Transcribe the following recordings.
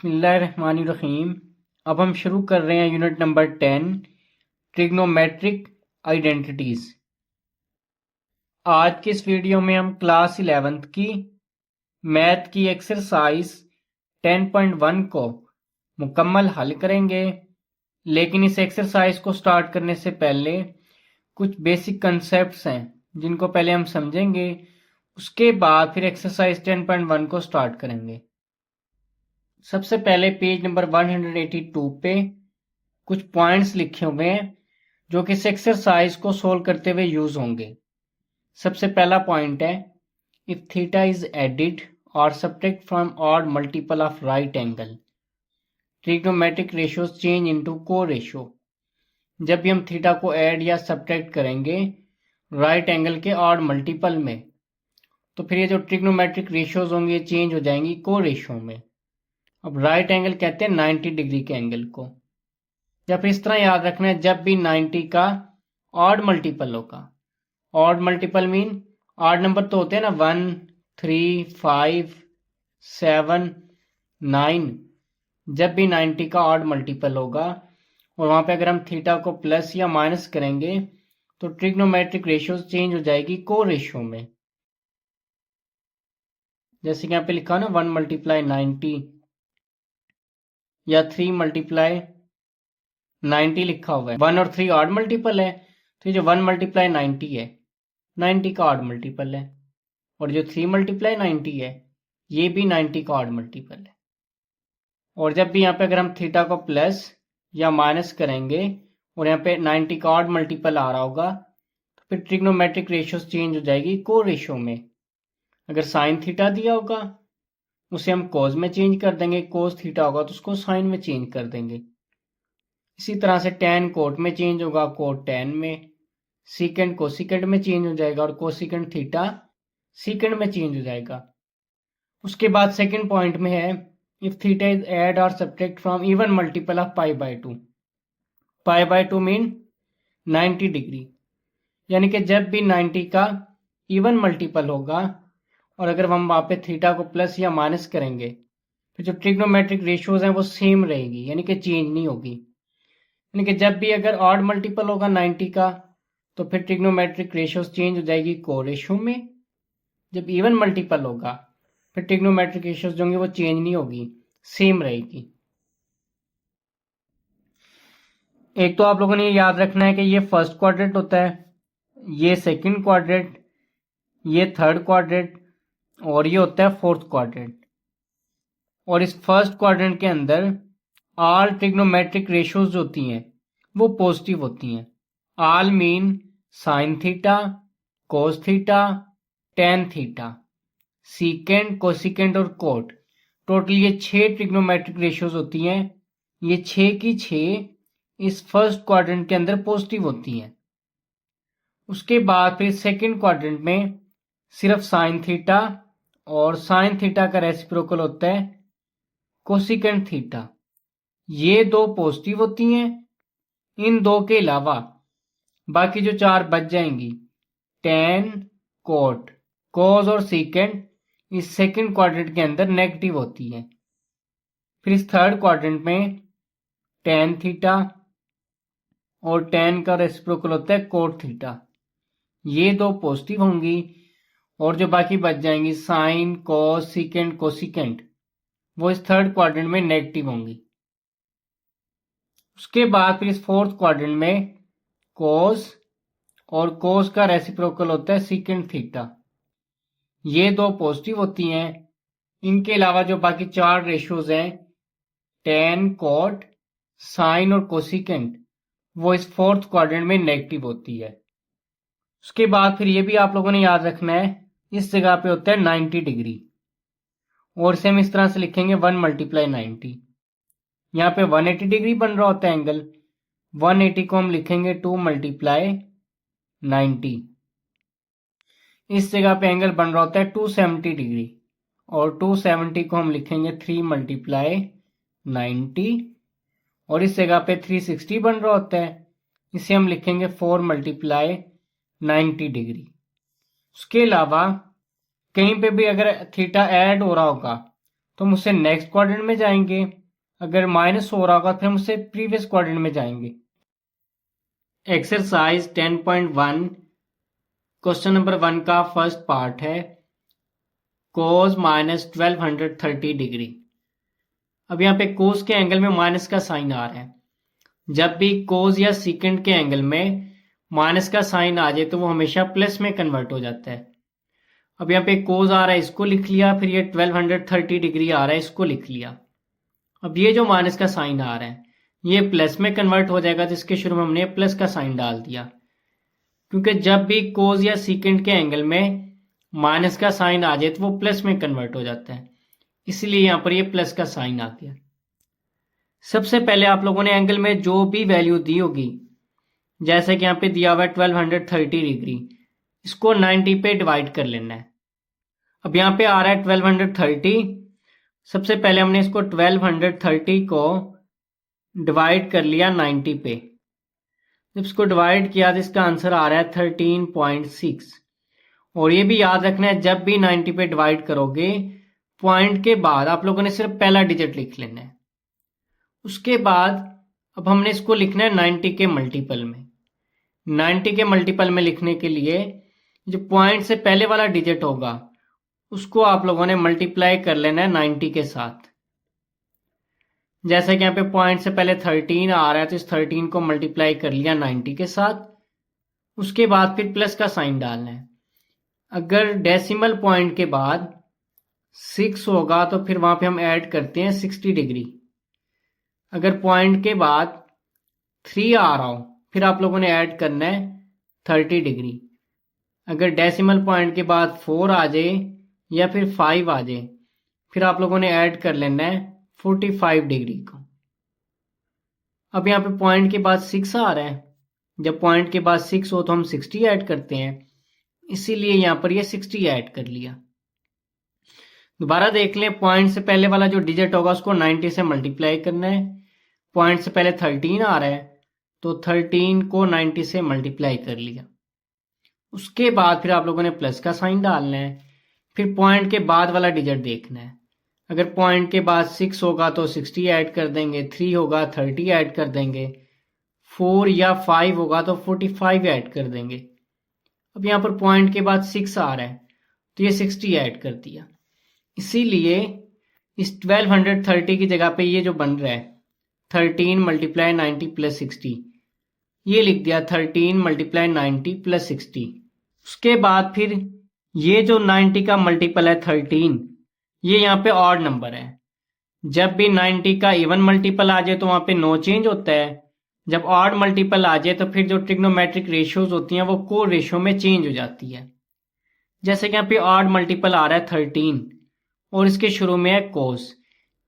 बिस्मिल्लाहिर्रहमानिर्रहीम। अब हम शुरू कर रहे हैं यूनिट नंबर 10 ट्रिग्नोमेट्रिक आइडेंटिटीज। आज की इस वीडियो में हम क्लास 11th की मैथ की एक्सरसाइज 10.1 को मुकम्मल हल करेंगे। लेकिन इस एक्सरसाइज को स्टार्ट करने से पहले कुछ बेसिक कंसेप्ट्स हैं जिनको पहले हम समझेंगे, उसके बाद फिर एक्सरसाइज 10.1 को स्टार्ट करेंगे। सबसे पहले पेज नंबर 182 पे कुछ पॉइंट्स लिखे हुए हैं जो कि इस एक्सरसाइज को सोल्व करते हुए यूज होंगे। सबसे पहला पॉइंट है, इफ थीटा इज एडिड और subtract from odd multiple of right angle trigonometric ratios change into को रेशियो। जब भी हम थीटा को ऐड या सब्ट्रैक्ट करेंगे राइट एंगल के ऑड मल्टीपल में, तो फिर ये जो ट्रिग्नोमेट्रिक रेशियोज होंगे ये चेंज हो जाएंगी को रेशियो में। अब राइट एंगल कहते हैं 90 डिग्री के एंगल को। या फिर इस तरह याद रखना है, जब भी 90 का ऑड मल्टीपल होगा, odd multiple mean odd number तो होते हैं ना 1, 3, 5, 7, 9। जब भी 90 का ऑड मल्टीपल होगा और वहां पे अगर हम थीटा को प्लस या माइनस करेंगे तो ट्रिग्नोमेट्रिक रेशियो चेंज हो जाएगी को रेशियो में। जैसे कि यहाँ पे लिखा ना 1 × 90 या 3 × 90 लिखा हुआ है। 1 और 3 ऑड मल्टीपल है, तो ये जो 1 × 90 है 90 का ऑड मल्टीपल है, और जो 3 × 90 है ये भी 90 का ऑड मल्टीपल है। और जब भी यहाँ पे अगर हम थीटा को प्लस या माइनस करेंगे और यहाँ पे 90 का ऑड मल्टीपल आ रहा होगा तो फिर ट्रिग्नोमेट्रिक रेशियो चेंज हो जाएगी को रेशियो में। अगर साइन थीटा दिया होगा उसे हम कोस में चेंज कर देंगे, कोस थीटा होगा तो उसको साइन में चेंज कर देंगे। इसी तरह से टैन कोट में चेंज होगा, कोट टैन में, सीकेंड कोसिकेंड में चेंज हो जाएगा और कोसिकेंड थीटा सीकेंड में चेंज हो जाएगा। उसके बाद सेकंड पॉइंट में है, इफ थीटा इज ऐड और subtract from even multiple of π/2। π/2 mean 90 degree, यानी कि जब भी 90 का इवन मल्टीपल होगा और अगर हम वहां पे थीटा को प्लस या माइनस करेंगे तो जो ट्रिग्नोमेट्रिक रेशियोज हैं वो सेम रहेगी, यानी कि चेंज नहीं होगी। यानी कि जब भी अगर ऑड मल्टीपल होगा 90 का तो फिर ट्रिग्नोमेट्रिक रेशियोज चेंज हो जाएगी को रेशियो में। जब इवन मल्टीपल होगा फिर ट्रिग्नोमेट्रिक रेशियोज जो होंगी वो चेंज नहीं होगी, सेम रहेगी। एक तो आप लोगों ने याद रखना है कि ये फर्स्ट क्वाड्रेंट होता है, ये सेकंड क्वाड्रेंट, ये थर्ड क्वाड्रेंट और ये होता है फोर्थ क्वाड्रेंट। और इस फर्स्ट क्वाड्रेंट के अंदर ऑल ट्रिग्नोमेट्रिक रेशियोज जो होती हैं वो पॉजिटिव होती हैं। All mean sine theta, cos theta, tan theta, सीकेंड, cosecant और कोट। टोटल ये 6 ट्रिग्नोमेट्रिक रेशियोज होती हैं। ये 6 की 6 इस फर्स्ट क्वाड्रेंट के अंदर पॉजिटिव होती हैं। उसके बाद फिर सेकंड क्वाड्रेंट में सिर्फ साइन थीटा और साइन थीटा का रेसिप्रोकल होता है कोसिकेंड थीटा, ये 2 पॉजिटिव होती हैं। इन 2 के अलावा बाकी जो 4 बच जाएंगी, टेन, कोट, कोस और सीकेंड, इस सेकंड क्वाड्रेंट के अंदर नेगेटिव होती है। फिर इस थर्ड क्वाड्रेंट में टेन थीटा और टेन का रेसिप्रोकल होता है कोट थीटा, ये 2 पॉजिटिव होंगी। और जो बाकी बच जाएंगी साइन, कोस, सीकेंड, कोसिकेंड, वो इस थर्ड क्वाड्रेंट में नेगेटिव होंगी। उसके बाद फिर इस फोर्थ क्वाड्रेंट में कोस और कोस का रेसिप्रोकल होता है सीकेंड थीटा, ये 2 पॉजिटिव होती हैं। इनके अलावा जो बाकी 4 रेशियोज हैं टेन, कोट, साइन और कोसिकेंड, वो इस फोर्थ क्वाड्रेंट में नेगेटिव होती है। उसके बाद फिर ये भी आप लोगों ने याद रखना है, इस जगह पे होता है 90 डिग्री और इसे हम इस तरह से लिखेंगे 1 × 90। यहाँ पे 180 डिग्री बन रहा होता है एंगल, 180 को हम लिखेंगे 2 × 90। इस जगह पे एंगल बन रहा होता है 270 डिग्री और 270 को हम लिखेंगे 3 × 90 और इस जगह पे 360 बन रहा होता है, इसे हम लिखेंगे 4 × 90 डिग्री। उसके अलावा कहीं पे भी अगर थीटा ऐड हो रहा होगा तो हम उससे नेक्स्ट क्वाड्रेंट में जाएंगे। अगर माइनस हो रहा होगा फिर हम उससे प्रीवियस क्वाड्रेंट में जाएंगे। एक्सरसाइज 10.1 क्वेश्चन नंबर 1 का फर्स्ट पार्ट है कोस माइनस 1230 डिग्री। अब यहाँ पे कोस के एंगल में माइनस का साइन आ रहा है। जब भी कोस या सीकेंड के एंगल में माइनस का साइन आ जाए तो वो हमेशा प्लस में कन्वर्ट हो जाता है। अब यहाँ पे कोस आ रहा है, इसको लिख लिया, फिर ये 1230 डिग्री आ रहा है, इसको लिख लिया। अब ये जो माइनस का साइन आ रहा है ये प्लस में कन्वर्ट हो जाएगा, जिसके शुरू में हमने प्लस का साइन डाल दिया, क्योंकि जब भी कोस या सीकेंड के एंगल में माइनस का साइन आ जाए तो वो प्लस में कन्वर्ट हो जाता है, इसलिए यहां पर ये प्लस का साइन आ गया। सबसे पहले आप लोगों ने एंगल में जो भी वैल्यू दी होगी, जैसे कि यहाँ पे दिया हुआ है 1230 डिग्री, इसको 90 पे डिवाइड कर लेना है। अब यहाँ पे आ रहा है 1230। सबसे पहले हमने इसको 1230 को डिवाइड कर लिया 90 पे। जब इसको डिवाइड किया तो इसका आंसर आ रहा है 13.6। और ये भी याद रखना है, जब भी 90 पे डिवाइड करोगे पॉइंट के बाद आप लोगों ने सिर्फ पहला डिजिट लिख लेना है। उसके बाद अब हमने इसको लिखना है 90 के मल्टीपल में। 90 के मल्टीपल में लिखने के लिए जो पॉइंट से पहले वाला डिजिट होगा उसको आप लोगों ने मल्टीप्लाई कर लेना है 90 के साथ। जैसे कि यहाँ पे पॉइंट से पहले 13 आ रहा है तो इस 13 को मल्टीप्लाई कर लिया 90 के साथ। उसके बाद फिर प्लस का साइन डालना है। अगर डेसिमल पॉइंट के बाद 6 होगा तो फिर वहां पे हम ऐड करते हैं 60 डिग्री। अगर पॉइंट के बाद 3 आ रहा हो फिर आप लोगों ने ऐड करना है 30 डिग्री। अगर डेसिमल पॉइंट के बाद 4 आ जाए या फिर 5 आ जाए फिर आप लोगों ने ऐड कर लेना है 45 डिग्री को। अब यहाँ पे पॉइंट के बाद 6 आ रहा है, जब पॉइंट के बाद 6 हो तो हम 60 ऐड करते हैं, इसीलिए यहाँ पर ये 60 ऐड कर लिया। दोबारा देख लें, पॉइंट से पहले वाला जो डिजिट होगा उसको 90 से मल्टीप्लाई करना है। पॉइंट से पहले 13 आ रहा है तो 13 को 90 से मल्टीप्लाई कर लिया। उसके बाद फिर आप लोगों ने प्लस का साइन डालना है। फिर पॉइंट के बाद वाला डिजिट देखना है। अगर पॉइंट के बाद 6 होगा तो 60 ऐड कर देंगे, 3 होगा 30 ऐड कर देंगे, 4 या 5 होगा तो 45 ऐड कर देंगे। अब यहाँ पर पॉइंट के बाद 6 आ रहा है तो ये 60 ऐड कर दिया। इसीलिए इस 1230 की जगह पे ये जो बन रहा है 13 मल्टीप्लाई 90 प्लस 60, ये लिख दिया 13 मल्टीप्लाई 90 प्लस 60। उसके बाद फिर ये जो 90 का मल्टीपल है 13, ये यहाँ पे ऑड नंबर है। जब भी 90 का इवन मल्टीपल आ जाए तो वहां पे नो चेंज होता है। जब ऑड मल्टीपल आ जाए तो फिर जो ट्रिग्नोमेट्रिक रेशियोज होती हैं वो को रेशियो में चेंज हो जाती है। जैसे कि यहाँ पे ऑड मल्टीपल आ रहा है 13 और इसके शुरू में है कोस।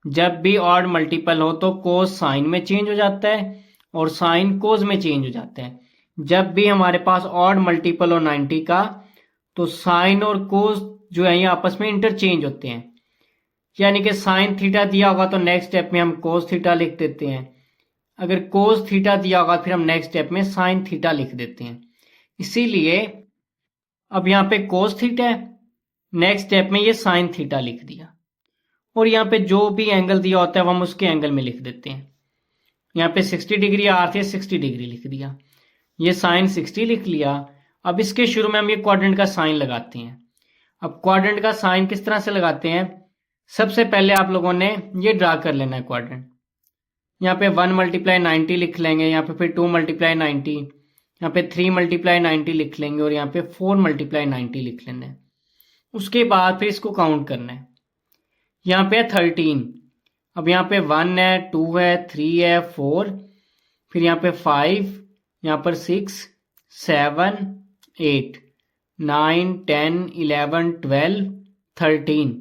जब भी ऑड मल्टीपल हो तो कोस साइन में चेंज हो जाता है और साइन कोस में चेंज हो जाता है। जब भी हमारे पास ऑड मल्टीपल हो 90 का तो साइन और कोस जो है ये आपस में इंटरचेंज होते हैं। यानी कि साइन थीटा दिया होगा तो नेक्स्ट स्टेप में हम कोस थीटा लिख देते हैं। अगर कोस थीटा दिया होगा फिर हम नेक्स्ट स्टेप में साइन थीटा लिख देते हैं। इसीलिए अब यहाँ पे कोस थीटा है, नेक्स्ट स्टेप में ये साइन थीटा लिख दिया। और यहाँ पे जो भी एंगल दिया होता है हम उसके एंगल में लिख देते हैं। यहाँ पे 60 डिग्री आ रही है, 60 डिग्री लिख दिया, ये साइन 60 लिख लिया। अब इसके शुरू में हम ये क्वाड्रेंट का साइन लगाते हैं। अब क्वाड्रेंट का साइन किस तरह से लगाते हैं, सबसे पहले आप लोगों ने ये ड्रा कर लेना है क्वाड्रेंट। यहाँ पे 1 मल्टीप्लाई 90 लिख लेंगे, यहाँ पे फिर 2 मल्टीप्लाई 90, यहाँ पे 3 मल्टीप्लाई 90 लिख लेंगे और यहाँ पे 4 मल्टीप्लाई 90 लिख लेना है। उसके बाद फिर इसको काउंट करना है। यहाँ पे है 13, अब यहाँ पे 1 है, 2 है, 3 है, 4, फिर यहाँ पे 5, यहाँ पर 6, 7, 8, 9, 10, 11, 12, 13,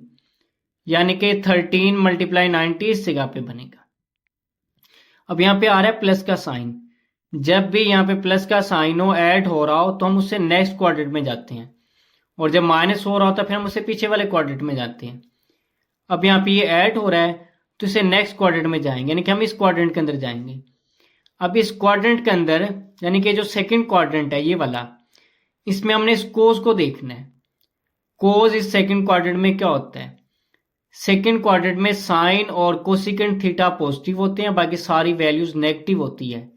यानी कि 13 मल्टीप्लाई 90 इस जगह पे बनेगा। अब यहाँ पे आ रहा है प्लस का साइन। जब भी यहाँ पे प्लस का साइन हो, ऐड हो रहा हो तो हम उससे नेक्स्ट क्वाड्रेंट में जाते हैं, और जब माइनस हो रहा होता है फिर हम उससे पीछे वाले क्वाड्रेंट में जाते हैं। अब यहाँ पे ये ऐड हो रहा है तो इसे नेक्स्ट क्वाड्रेंट में जाएंगे, यानी कि हम इस क्वाड्रेंट के अंदर जाएंगे। अब इस क्वाड्रेंट के अंदर यानी कि जो सेकंड क्वाड्रेंट है ये वाला, इसमें हमने इस कोस को देखना है। कोस इस सेकंड क्वाड्रेंट में क्या होता है, सेकेंड क्वाड्रेंट में साइन और कोसिकेंट थीटा पॉजिटिव होते हैं, बाकी सारी वैल्यूज नेगेटिव होती है।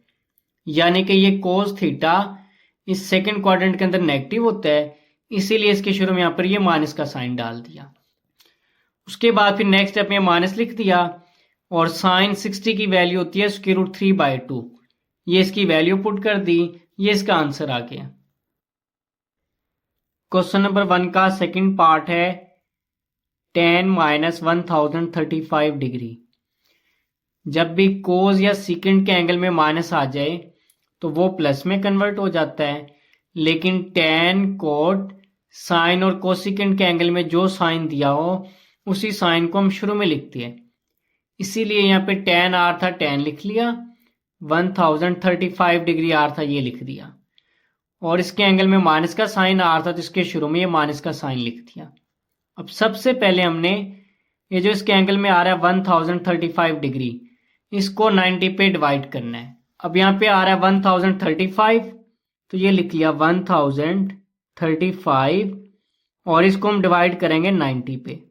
यानी कि ये कोस थीटा इस सेकेंड क्वाड्रेंट के अंदर नेगेटिव होता है, इसीलिए इसके शुरू में यहां पर ये माइनस का साइन डाल दिया। उसके बाद फिर नेक्स्ट स्टेप में माइनस लिख दिया और साइन 60 की वैल्यू होती है √3/2, ये इसकी वैल्यू पुट कर दी, ये इसका आंसर आ गया। क्वेश्चन नंबर 1 का सेकंड पार्ट है tan - 1035 डिग्री। जब भी कोस या सीकेंट के एंगल में माइनस आ जाए तो वो प्लस में कन्वर्ट हो जाता है, लेकिन tan, कोट, साइन और कोसिकेंट के एंगल में जो साइन दिया हो उसी साइन को हम शुरू में लिखते हैं। इसीलिए यहाँ पे tan r था, tan लिख लिया, 1035 डिग्री r था, ये लिख दिया, और इसके एंगल में माइनस का साइन r था तो इसके शुरू में ये माइनस का साइन लिख दिया। अब सबसे पहले हमने ये जो इसके एंगल में आ रहा है 1035 डिग्री, इसको 90 पे डिवाइड करना है। अब यहाँ पे आ रहा है 1035, तो ये लिख लिया 1035 और इसको हम डिवाइड करेंगे 90 पे।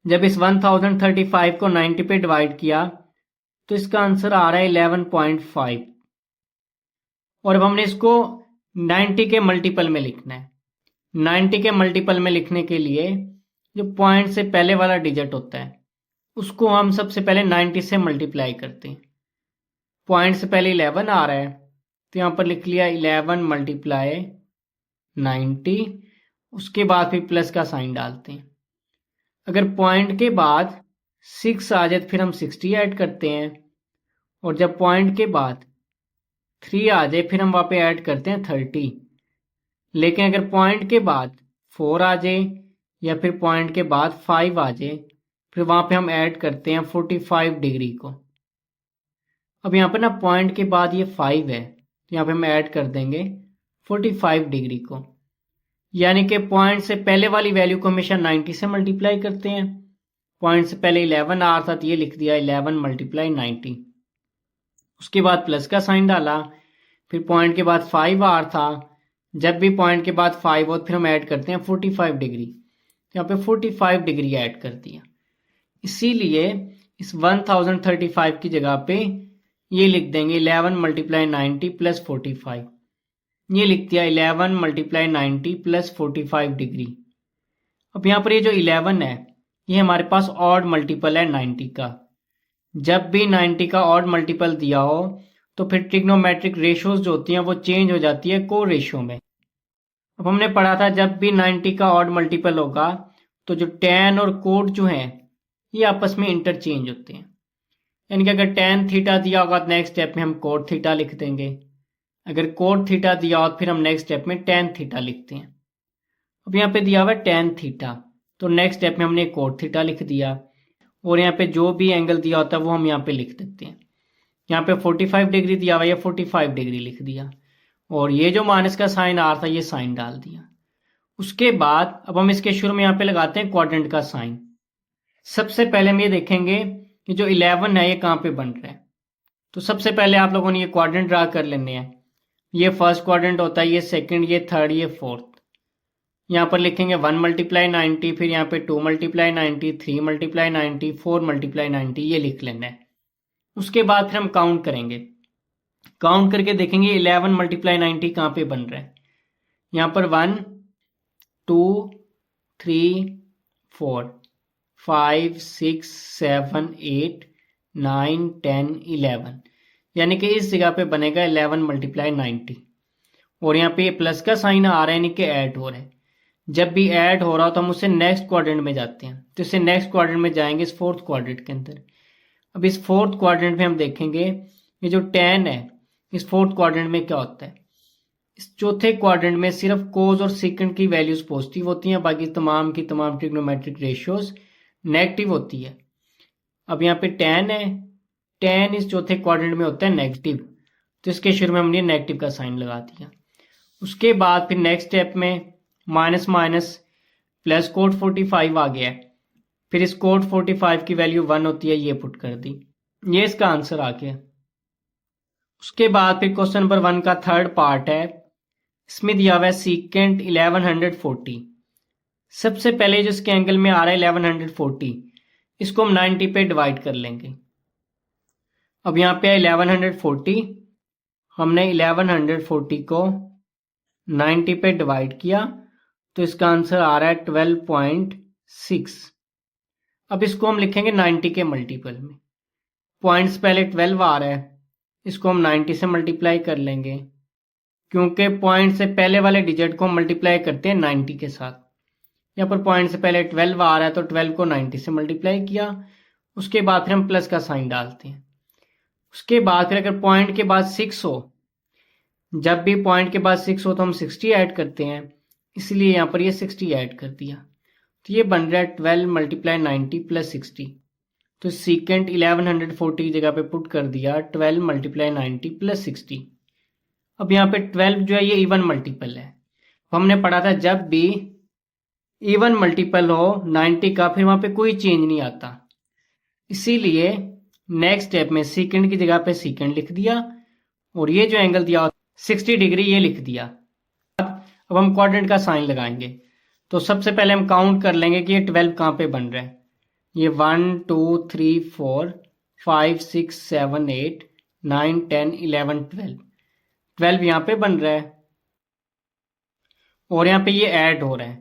जब इस 1035 को 90 पे डिवाइड किया तो इसका आंसर आ रहा है 11.5, और अब हमने इसको 90 के मल्टीपल में लिखना है। 90 के मल्टीपल में लिखने के लिए जो पॉइंट से पहले वाला डिजिट होता है उसको हम सबसे पहले 90 से मल्टीप्लाई करते हैं। पॉइंट से पहले 11 आ रहा है तो यहाँ पर लिख लिया 11 × 90, उसके बाद फिर प्लस का साइन डालते हैं। अगर पॉइंट के बाद 6 आ जाए तो फिर हम 60 ऐड करते हैं, और जब पॉइंट के बाद 3 आ जाए फिर हम वहाँ पे ऐड करते हैं 30। लेकिन अगर पॉइंट के बाद 4 आ जाए या फिर पॉइंट के बाद 5 आ जाए फिर वहाँ पे हम ऐड करते हैं 45 डिग्री को। अब यहाँ पे ना पॉइंट के बाद ये 5 है तो यहाँ पे हम ऐड कर देंगे 45 डिग्री को, यानी कि पॉइंट से पहले वाली वैल्यू को हमेशा 90 से मल्टीप्लाई करते हैं। पॉइंट से पहले 11 आ था तो ये लिख दिया 11 × 90, उसके बाद प्लस का साइन डाला, फिर पॉइंट के बाद 5 आ था, जब भी पॉइंट के बाद 5 हो फिर हम ऐड करते हैं 45 डिग्री, यहाँ पे 45 डिग्री ऐड कर दिया। इसीलिए इस 1035 की जगह पे ये लिख देंगे 11 × 90 + 45, ये लिख दिया 11 × 90 + 45 डिग्री। अब यहाँ पर ये जो 11 है ये हमारे पास ऑड मल्टीपल है 90 का। जब भी 90 का ऑड मल्टीपल दिया हो तो फिर ट्रिग्नोमेट्रिक रेशियोज जो होती हैं वो चेंज हो जाती है को रेशियो में। अब हमने पढ़ा था जब भी 90 का ऑड मल्टीपल होगा तो जो tan और कोट जो हैं ये आपस में इंटरचेंज होते हैं। यानी कि अगर tan थीटा दिया होगा तो नेक्स्ट स्टेप में हम कोट थीटा लिख देंगे, अगर कोट थीटा दिया हो तो फिर हम नेक्स्ट स्टेप में tan थीटा लिखते हैं। अब यहाँ पे दिया हुआ है tan थीटा तो नेक्स्ट स्टेप में हमने कोट थीटा लिख दिया, और यहाँ पे जो भी एंगल दिया होता है वो हम यहाँ पे लिख देते हैं। यहाँ पे 45 डिग्री दिया हुआ है, 45 डिग्री लिख दिया, और ये जो माइनस का साइन आ रहा था ये साइन डाल दिया। उसके बाद अब हम इसके शुरू में यहाँ पे लगाते हैं क्वाड्रेंट का साइन। सबसे पहले हम ये देखेंगे कि जो 11 है ये कहाँ पे बन रहा है। तो सबसे पहले आप लोगों ने ये क्वाड्रेंट ड्रा कर लेने हैं। ये फर्स्ट क्वाड्रेंट होता है, ये सेकंड, ये थर्ड, ये फोर्थ। यहाँ पर लिखेंगे 1 × 90, फिर यहाँ पे 2 × 90, 3 × 90, 4 × 90, ये लिख लेना है। उसके बाद फिर हम काउंट करेंगे, काउंट करके देखेंगे 11 × 90 कहाँ पे बन रहा है। यहाँ पर 1 2 3 4 5 6 7 8 9 10 11, यानी कि इस जगह पे बनेगा 11 × 90, और यहाँ पे प्लस का साइन आ रहा है यानी कि ऐड हो रहा है। जब भी ऐड हो रहा हो तो हम उससे नेक्स्ट क्वाड्रेंट में जाते हैं, तो इससे नेक्स्ट क्वाड्रेंट में जाएंगे इस फोर्थ क्वाड्रेंट के अंदर। अब इस फोर्थ क्वाड्रेंट में हम देखेंगे ये जो tan है इस फोर्थ क्वाड्रेंट में क्या होता है। इस चौथे क्वाड्रेंट में सिर्फ कोस और सीकेंट की वैल्यूज पॉजिटिव होती हैं, बाकी तमाम की तमाम ट्रिग्नोमेट्रिक रेशियोज नेगेटिव होती है। अब यहाँ पे tan है, tan इस चौथे क्वाड्रेंट में होता है नेगेटिव, तो इसके शुरू में हमने नेगेटिव का साइन लगा दिया। उसके बाद फिर नेक्स्ट स्टेप में माइनस माइनस प्लस कोट 45 आ गया है, फिर इस कोट 45 की वैल्यू 1 होती है, ये पुट कर दी, ये इसका आंसर आ गया। उसके बाद फिर क्वेश्चन नंबर 1 का थर्ड पार्ट है, इसमें दिया हुआ है सीकेंट 1140। सबसे पहले जो इसके एंगल में आ रहा है 1140, इसको हम 90 पे डिवाइड कर लेंगे। अब यहाँ पे 1140, हमने 1140 को 90 पे डिवाइड किया तो इसका आंसर आ रहा है 12.6। अब इसको हम लिखेंगे 90 के मल्टीपल में। पॉइंट्स पहले 12 आ रहा है, इसको हम 90 से मल्टीप्लाई कर लेंगे, क्योंकि पॉइंट से पहले वाले डिजिट को हम मल्टीप्लाई करते हैं 90 के साथ। यहाँ पर पॉइंट से पहले 12 आ रहा है तो 12 को 90 से मल्टीप्लाई किया, उसके बाद फिर हम प्लस का साइन डालते हैं। उसके बाद फिर अगर पॉइंट के बाद 6 हो, जब भी पॉइंट के बाद 6 हो तो हम 60 ऐड करते हैं, इसलिए यहाँ पर ये 60 ऐड कर दिया। तो ये बन रहा है 12 मल्टीप्लाई 90 प्लस 60। तो सीकेंट 1140 की जगह पे पुट कर दिया 12 मल्टीप्लाई 90 प्लस 60। अब यहाँ पे 12 जो है ये इवन मल्टीपल है। हमने पढ़ा था जब भी इवन मल्टीपल हो 90 का, फिर वहां पे कोई चेंज नहीं आता। इसीलिए नेक्स्ट स्टेप में सीकेंड की जगह पे सीकेंड लिख दिया और ये जो एंगल दिया 60 डिग्री ये लिख दिया। अब हम क्वाड्रेंट का साइन लगाएंगे। तो सबसे पहले हम काउंट कर लेंगे कि ये 12 कहाँ पे बन रहा है। ये 1 2 3 4 5 6 7 8 9 10 11 12 यहाँ पे बन रहा है और यहाँ पे ये ऐड हो रहा है।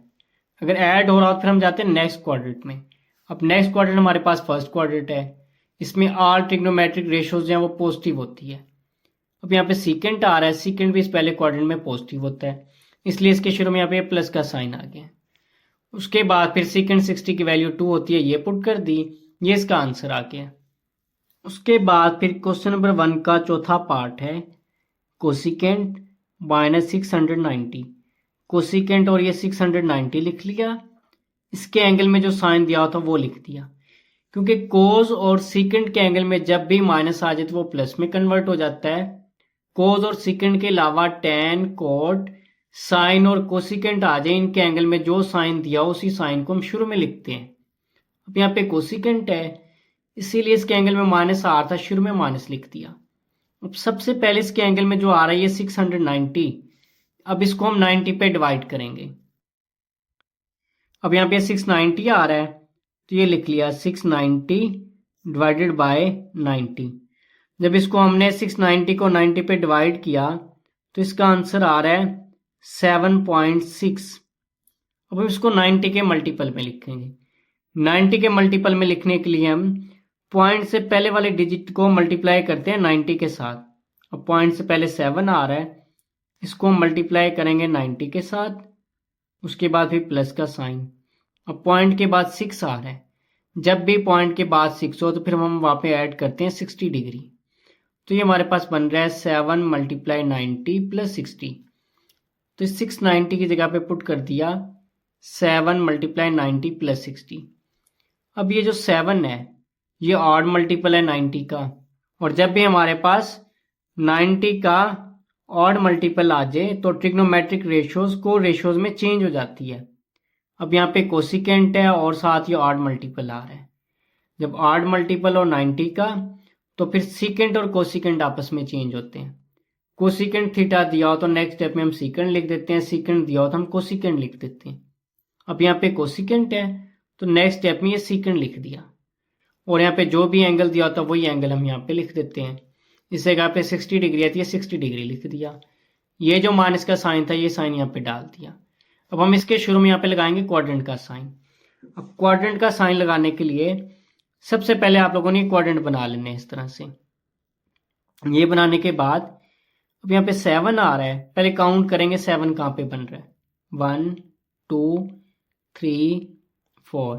अगर ऐड हो रहा हो तो फिर हम जाते हैं नेक्स्ट क्वाड्रेंट में। अब नेक्स्ट क्वाड्रेंट हमारे पास फर्स्ट क्वाड्रेंट है, इसमें ऑल ट्रिग्नोमेट्रिक रेशियोज जो है वो पॉजिटिव होती है। अब यहाँ पे सीकेंट आ रहा है, सीकेंट भी इस पहले क्वाड्रेंट में पॉजिटिव होता है, इसलिए इसके शुरू में यहाँ पे प्लस का साइन आ गया। उसके बाद फिर सीकेंट 60 की वैल्यू 2 होती है, ये पुट कर दी, ये इसका आंसर आ गया। उसके बाद फिर क्वेश्चन नंबर 1 का चौथा पार्ट है कोसिकेंट माइनस 690। कोसिकेंट और ये 690 लिख लिया, इसके एंगल में जो साइन दिया था वो लिख दिया, क्योंकि कोज और सीकेंट के एंगल में जब भी माइनस आ जाए तो वो प्लस में कन्वर्ट हो जाता है। कोज और सीकेंट के अलावा टैन, कोट, साइन और कोसिकेंट आ जाए, इनके एंगल में जो साइन दिया उसी साइन को हम शुरू में लिखते हैं। अब यहाँ पे कोसिकेंट है, इसीलिए इसके एंगल में माइनस आ रहा था, शुरू में माइनस लिख दिया। अब सबसे पहले इसके एंगल में जो आ रहा है ये 690, अब इसको हम 90 पे डिवाइड करेंगे। अब यहाँ पे 690 आ रहा है तो ये लिख लिया 690 डिवाइडेड बाय 90। जब इसको हमने 690 को 90 पे डिवाइड किया तो इसका आंसर आ रहा है 7.6। अब हम इसको 90 के मल्टीपल में लिखेंगे। 90 के मल्टीपल में लिखने के लिए हम पॉइंट से पहले वाले डिजिट को मल्टीप्लाई करते हैं 90 के साथ। अब पॉइंट से पहले 7 आ रहा है, इसको हम मल्टीप्लाई करेंगे 90 के साथ, उसके बाद फिर प्लस का साइन। अब पॉइंट के बाद 6 आ रहा है, जब भी पॉइंट के बाद 6 हो तो फिर हम वहां पे ऐड करते हैं 60 डिग्री। तो ये हमारे पास बन रहा है 7 मल्टीप्लाई 90 प्लस 60। तो 690 की जगह पे पुट कर दिया 7 मल्टीप्लाई 90 प्लस 60। अब ये जो 7 है ये ऑड मल्टीपल है 90 का, और जब भी हमारे पास 90 का ऑड मल्टीपल आ जाए तो ट्रिग्नोमेट्रिक रेशियोज को रेशियोज में चेंज हो जाती है। अब यहाँ पे कोसिकेंट है और साथ ही ऑड मल्टीपल आ रहा है। जब ऑड मल्टीपल हो 90 का तो फिर सीकेंट और कोसिकेंट आपस में चेंज होते हैं। कोसिकेंट थीटा दिया हो तो नेक्स्ट स्टेप में हम सीकेंट लिख देते हैं, सीकेंट दिया हो तो हम कोसिकेंट लिख देते हैं। अब यहाँ पे कोसिकेंट है तो नेक्स्ट स्टेप में ये सीकेंट लिख दिया, और यहाँ पे जो भी एंगल दिया होता है वही एंगल हम यहाँ पे लिख देते हैं। इस जगह पे 60 डिग्री आती है, 60 डिग्री लिख दिया। ये जो माइनस का साइन था ये साइन यहाँ पे डाल दिया। अब हम इसके शुरू में यहाँ पे लगाएंगे क्वाड्रेंट का साइन। अब क्वाड्रेंट का साइन लगाने के लिए सबसे पहले आप लोगों ने क्वाड्रेंट बना लेने हैं इस तरह से। ये बनाने के बाद अब यहाँ पे 7 आ रहा है, पहले काउंट करेंगे 7 कहाँ पे बन रहा है। 1 2 3 4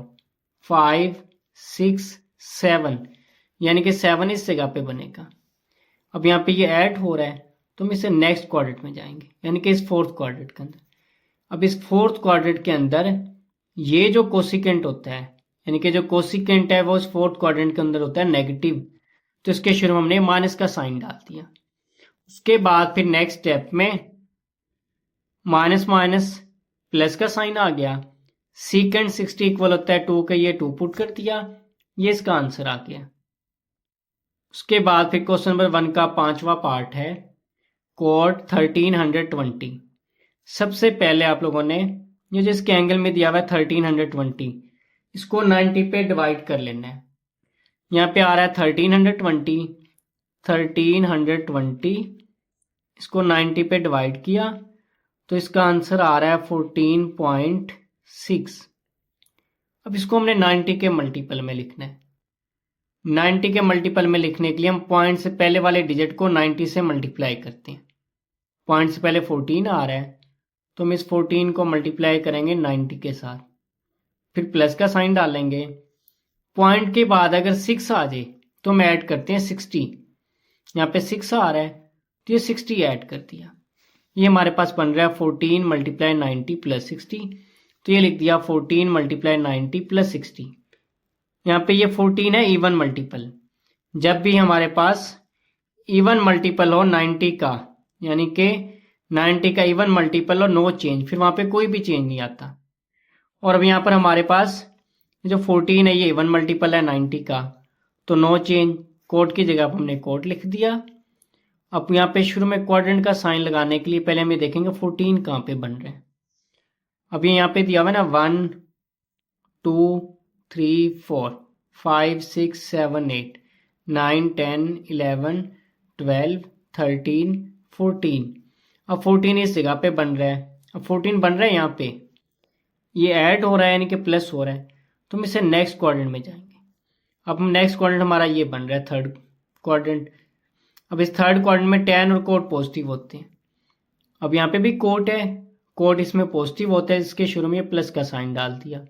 5 6 7, यानी कि 7 इस जगह पे बनेगा। अब यहाँ पे ये ऐड हो रहा है तो हम इसे नेक्स्ट क्वाड्रेंट में जाएंगे, यानी कि इस फोर्थ क्वाड्रेंट के अंदर। अब इस फोर्थ क्वाड्रेंट के अंदर ये जो कोसिकेंट होता है, यानी कि जो कोसिकेंट है वो इस फोर्थ क्वाड्रेंट के अंदर होता है नेगेटिव, तो इसके शुरू में हमने माइनस का साइन डाल दिया। उसके बाद फिर नेक्स्ट स्टेप में माइनस माइनस प्लस का साइन आ गया। सीकेंट 60 इक्वल होता है 2 का, ये 2 पुट कर दिया, ये इसका आंसर आ गया। उसके बाद फिर क्वेश्चन नंबर 1 का 5वां पार्ट है कोट 1320। सबसे पहले आप लोगों ने ये जिसके एंगल में दिया हुआ है 1320, इसको 90 पे डिवाइड कर लेना है। यहाँ पे आ रहा है 1320, इसको 90 पे डिवाइड किया तो इसका आंसर आ रहा है 14.6। अब इसको हमने 90 के मल्टीपल में लिखना है। 90 के मल्टीपल में लिखने के लिए हम पॉइंट से पहले वाले डिजिट को 90 से मल्टीप्लाई करते हैं। पॉइंट से पहले 14 आ रहा है तो हम इस 14 को मल्टीप्लाई करेंगे 90 के साथ, फिर प्लस का साइन डालेंगे। पॉइंट के बाद अगर 6 आ जाए तो हम ऐड करते हैं 60। यहाँ पे 6 आ रहा है तो ये 60 ऐड कर दिया। ये हमारे पास बन रहा है 14 × 90 + 60, तो ये लिख दिया 14 × 90 + 60। यहाँ पे ये 14 है इवन मल्टीपल। जब भी हमारे पास इवन मल्टीपल हो 90 का, यानी कि 90 का इवन मल्टीपल हो, नो चेंज, फिर वहां पे कोई भी चेंज नहीं आता। और अब यहाँ पर हमारे पास जो 14 है ये इवन मल्टीपल है 90 का, तो नो चेंज, कोड की जगह पर हमने कोड लिख दिया। अब यहाँ पे शुरू में क्वाड्रेंट का साइन लगाने के लिए पहले हम ये देखेंगे 14 कहाँ पे बन रहे हैं। अब ये यहाँ पे दिया हुआ है ना 1 2 3 4 5 6 7 8 9 10 11 12 13 14। अब 14 इस जगह पे बन रहा है। अब 14 बन रहा है यहाँ पे, ये ऐड हो रहा है यानी कि प्लस हो रहा है, तो हम इसे नेक्स्ट क्वाड्रेंट में जाएंगे। अब हम नेक्स्ट क्वाड्रेंट हमारा ये बन रहा है थर्ड क्वाड्रेंट। अब इस थर्ड क्वाड्रेंट में tan और कोट पॉजिटिव होते हैं। अब यहाँ पे भी कोट है, कोट इसमें पॉजिटिव होता है, इसके शुरू में प्लस का साइन डाल दिया।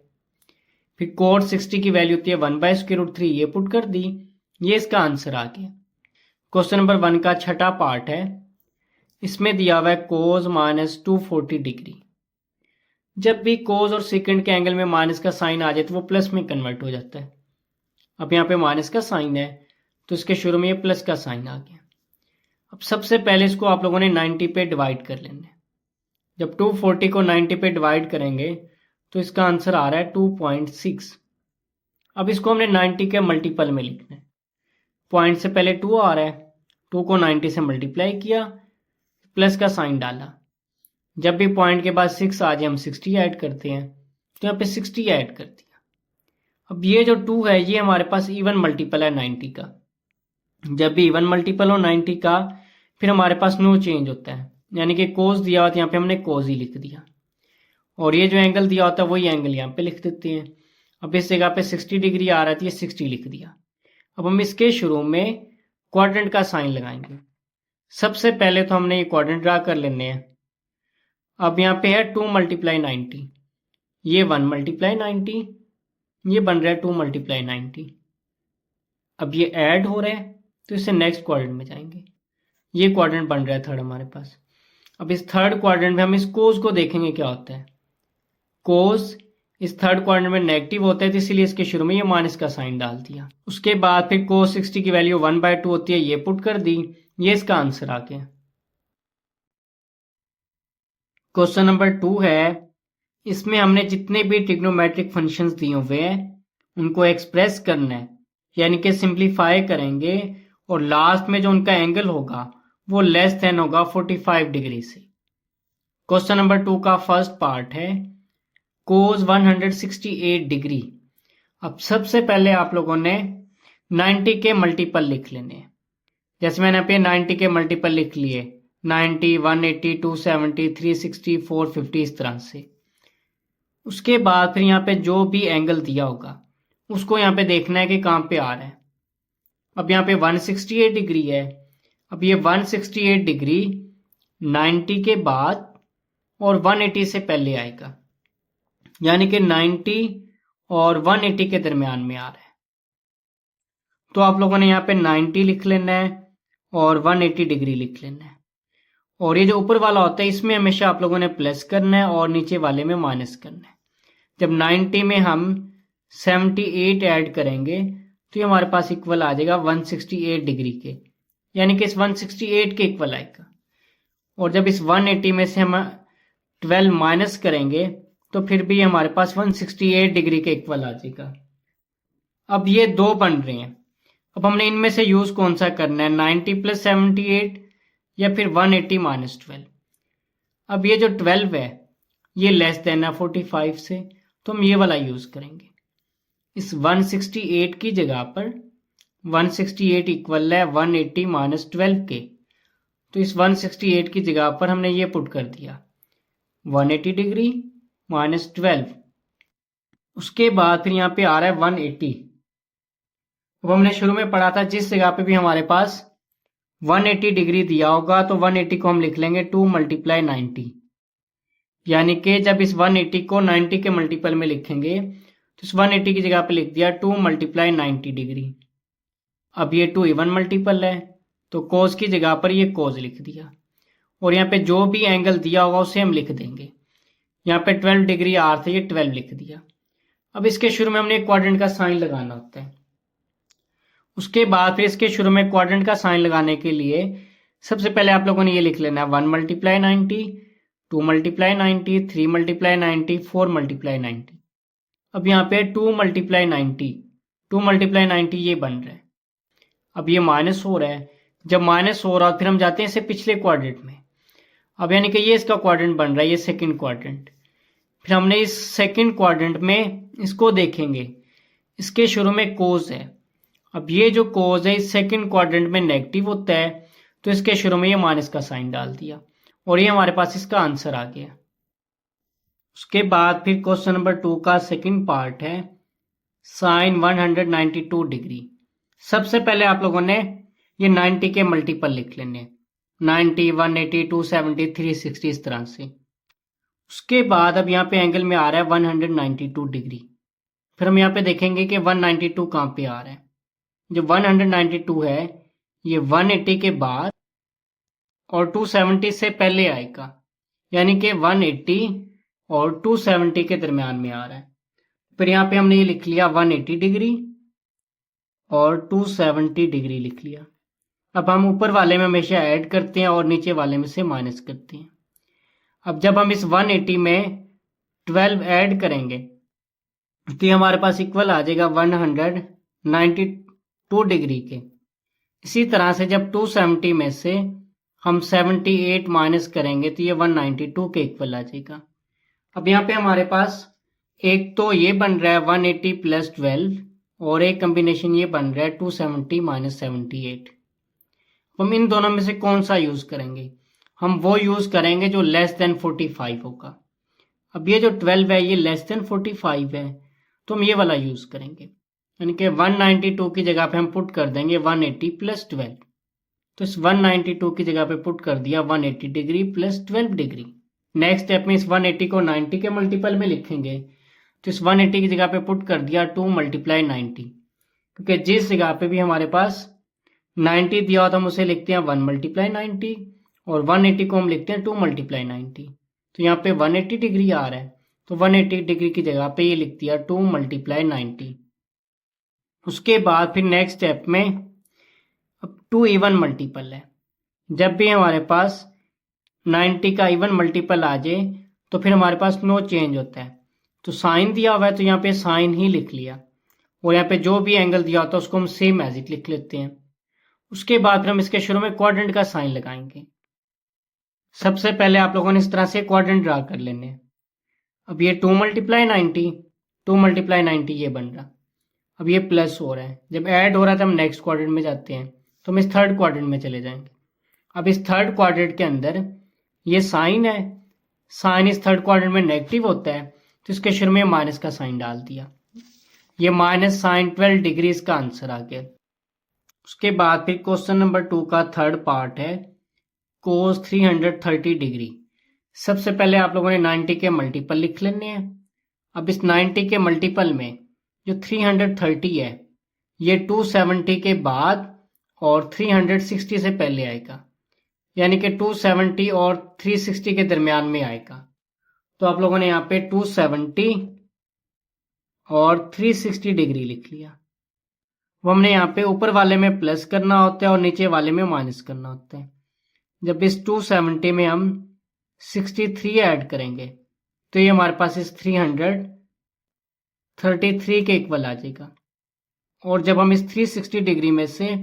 फिर कोट 60 की वैल्यू होती है 1/√3, ये पुट कर दी, ये इसका आंसर आ गया। क्वेश्चन नंबर 1 का छठा पार्ट है। इसमें दिया हुआ है कोस -240 डिग्री। जब भी कोस और सेकंड के एंगल में माइनस का साइन आ जाए तो वो प्लस में कन्वर्ट हो जाता है। अब यहाँ पे माइनस का साइन है तो इसके शुरू में ये प्लस का साइन आ गया। अब सबसे पहले इसको आप लोगों ने 90 पे डिवाइड कर लेना है। जब 240 को 90 पे डिवाइड करेंगे तो इसका आंसर आ रहा है 2.6। अब इसको हमने 90 के मल्टीपल में लिखना है। पॉइंट से पहले 2 आ रहा है, 2 को 90 से मल्टीप्लाई किया, प्लस का साइन डाला। जब भी पॉइंट के बाद 6 आ जाए हम 60 ऐड करते हैं, तो यहाँ पे 60 ऐड कर दिया। अब ये जो 2 है ये हमारे पास इवन मल्टीपल है 90 का। जब भी इवन मल्टीपल हो 90 का, फिर हमारे पास नो चेंज होता है, यानी कि कोस दिया होता है यहाँ पे हमने कोस ही लिख दिया, और ये जो एंगल दिया होता है वही एंगल यहाँ पे लिख देते हैं। अब इस जगह पे 60 डिग्री आ रहा था, ये 60 लिख दिया। अब हम इसके शुरू में क्वाड्रेंट का साइन लगाएंगे। सबसे पहले तो हमने ये क्वाड्रेंट ड्रा कर लेने हैं। अब यहाँ पे है 2 × 90, ये 1 × 90, ये बन रहा है 2 × 90। अब ये ऐड हो रहा है तो इससे नेक्स्ट क्वाड्रेंट में जाएंगे। ये क्वाड्रेंट बन रहा है थर्ड हमारे पास। अब इस थर्ड क्वाड्रेंट में हम इस कोस को देखेंगे क्या होता है। कोस इस थर्ड क्वाड्रेंट में नेगेटिव होता है, तो इसीलिए इसके शुरू में ये माइनस का साइन डाल दिया। उसके बाद फिर कोस 60 की वैल्यू 1/2 होती है, ये पुट कर दी, ये इसका आंसर आ गया। क्वेश्चन नंबर 2 है। इसमें हमने जितने भी ट्रिग्नोमेट्रिक फंक्शंस दिए हुए हैं उनको एक्सप्रेस करना है, यानी कि सिंप्लीफाई करेंगे, और लास्ट में जो उनका एंगल होगा वो लेस देन होगा 45 डिग्री से। क्वेश्चन नंबर 2 का फर्स्ट पार्ट है कोस 168 डिग्री। अब सबसे पहले आप लोगों ने 90 के मल्टीपल लिख लेने हैं। जैसे मैंने यहाँ पे 90 के मल्टीपल लिख लिए, 90, 180, 270, 360, 450, इस तरह से। उसके बाद फिर यहाँ पे जो भी एंगल दिया होगा उसको यहाँ पे देखना है कि कहाँ पे आ रहा है। अब यहाँ पे 168 डिग्री है। अब ये 168 डिग्री 90 के बाद और 180 से पहले आएगा, यानी कि 90 और 180 के दरमियान में आ रहा है। तो आप लोगों ने यहाँ पे 90 लिख लेना है और 180 डिग्री लिख लेना है। और ये जो ऊपर वाला होता है इसमें हमेशा आप लोगों ने प्लस करना है और नीचे वाले में माइनस करना है। जब 90 में हम 78 ऐड करेंगे तो ये हमारे पास इक्वल आ जाएगा 168 डिग्री के, यानी कि इस 168 के इक्वल आएगा। और जब इस 180 में से हम 12 माइनस करेंगे तो फिर भी हमारे पास 168 डिग्री के इक्वल आ जाएगा। अब ये दो बन रहे हैं। अब हमने इनमें से यूज कौन सा करना है, 90 + 78 या फिर 180 - 12। अब ये जो 12 है ये लेस देन है 45 से, तो हम ये वाला यूज करेंगे। इस 168 की जगह पर 168 इक्वल है 180 माइनस 12 के, तो इस 168 की जगह पर हमने ये पुट कर दिया 180 डिग्री माइनस 12। उसके बाद फिर यहाँ पे आ रहा है 180। वो हमने शुरू में पढ़ा था जिस जगह पे भी हमारे पास 180 डिग्री दिया होगा तो 180 को हम लिख लेंगे 2 मल्टीप्लाई 90, यानी कि जब इस 180 को 90 के मल्टीपल में लिखेंगे तो इस 180 की जगह पे लिख दिया 2 मल्टीप्लाई 90 डिग्री। अब ये 2 इवन मल्टीपल है तो कोस की जगह पर ये कोस लिख दिया, और यहाँ पे जो भी एंगल दिया होगा उसे हम लिख देंगे। यहाँ पे 12 डिग्री आर थे, ये 12 लिख दिया। अब इसके शुरू में हमने क्वाड्रेंट का साइन लगाना होता है। उसके बाद फिर इसके शुरू में क्वाड्रेंट का साइन लगाने के लिए सबसे पहले आप लोगों ने ये लिख लेना है 1 मल्टीप्लाई 90, 2 मल्टीप्लाई 90, 3 मल्टीप्लाई 90, 4 मल्टीप्लाई 90। अब यहाँ पे 2 मल्टीप्लाई 90, 2 मल्टीप्लाई 90 ये बन रहा है। अब ये माइनस हो रहा है, जब माइनस हो रहा है फिर हम जाते हैं इसे पिछले क्वाड्रेंट में। अब यानी कि ये इसका क्वाड्रेंट बन रहा है, ये सेकंड क्वाड्रेंट। फिर हमने इस सेकंड क्वाड्रेंट में इसको देखेंगे, इसके शुरू में कोस है। अब ये जो कोस है इस सेकंड क्वाड्रेंट में नेगेटिव होता है, तो इसके शुरू में ये माइनस का साइन डाल दिया और ये हमारे पास इसका आंसर आ गया। उसके बाद फिर क्वेश्चन नंबर 2 का सेकंड पार्ट है साइन 192 डिग्री। सबसे पहले आप लोगों ने ये 90 के मल्टीपल लिख लेने, 90, 180, 270, 360 इस तरह से। उसके बाद अब यहाँ पे एंगल में आ रहा है 192 डिग्री। फिर हम यहाँ पे देखेंगे कि 192 कहाँ पे आ रहा है। जो 192 है ये 180 के बाद और 270 से पहले आएगा, यानी कि 180 और 270 के दरमियान में आ रहा है। फिर यहाँ पे हमने ये लिख लिया 180 डिग्री और 270 डिग्री लिख लिया। अब हम ऊपर वाले में हमेशा ऐड करते हैं और नीचे वाले में से माइनस करते हैं। अब जब हम इस 180 में 12 ऐड करेंगे तो ये हमारे पास इक्वल आ जाएगा 192 डिग्री के। इसी तरह से जब 270 में से हम 78 माइनस करेंगे तो ये 192 के इक्वल आ जाएगा। अब यहाँ पे हमारे पास एक तो ये बन रहा है 180 प्लस 12 और एक कॉम्बिनेशन ये बन रहा है 270 माइनस 78। हम इन दोनों में से कौन सा यूज करेंगे? हम वो यूज करेंगे जो लेस देन 45 होगा। अब ये जो 12 है ये लेस देन 45 है तो हम ये वाला यूज करेंगे, यानी कि 192 की जगह पे हम पुट कर देंगे 180 प्लस 12। तो इस 192 की जगह पे पुट कर दिया 180 degree plus 12 degree. Next step में इस 180 को 90 के मल्टीपल में लिखेंगे, तो इस 180 की जगह पे पुट कर दिया 2 मल्टीप्लाई 90, क्योंकि जिस जगह पे भी हमारे पास 90 दिया हो तो हम उसे लिखते हैं 1 मल्टीप्लाई 90 और 180 को हम लिखते हैं 2 मल्टीप्लाई 90। तो यहाँ पे 180 डिग्री आ रहा है तो 180 डिग्री की जगह पे ये लिख दिया 2 मल्टीप्लाई 90। उसके बाद फिर नेक्स्ट स्टेप में अब 2 इवन मल्टीपल है। जब भी हमारे पास 90 का इवन मल्टीपल आ जाए तो फिर हमारे पास नो चेंज होता है। तो साइन दिया हुआ है तो यहाँ पे साइन ही लिख लिया और यहाँ पे जो भी एंगल दिया होता है उसको हम सेम एज इट लिख लेते हैं। उसके बाद फिर हम इसके शुरू में क्वाड्रेंट का साइन लगाएंगे। सबसे पहले आप लोगों ने इस तरह से क्वाड्रेंट ड्रा कर लेने हैं। अब ये 2 मल्टीप्लाई 90, 2 मल्टीप्लाई 90 ये बन रहा। अब ये प्लस हो रहा है, जब ऐड हो रहा है तो हम नेक्स्ट क्वाड्रेंट में जाते हैं, तो हम इस थर्ड क्वाड्रेंट में चले जाएंगे। अब इस थर्ड क्वाड्रेंट के अंदर ये साइन है, साइन इस थर्ड क्वाड्रेंट में नेगेटिव होता है तो इसके शुरू में माइनस का साइन डाल दिया। ये माइनस साइन 12 डिग्री इसका आंसर आ गया। उसके बाद फिर क्वेश्चन नंबर 2 का थर्ड पार्ट है कोस 330 डिग्री। सबसे पहले आप लोगों ने 90 के मल्टीपल लिख लेने हैं। अब इस 90 के मल्टीपल में जो 330 है ये 270 के बाद और 360 से पहले आएगा, यानी कि 270 और 360 के दरमियान में आएगा। तो आप लोगों ने यहाँ पे 270 और 360 डिग्री लिख लिया। वो हमने यहाँ पे ऊपर वाले में प्लस करना होता है और नीचे वाले में माइनस करना होता है। जब इस 270 में हम 63 ऐड करेंगे तो ये हमारे पास इस 333 के इक्वल आ जाएगा। और जब हम इस 360 डिग्री में से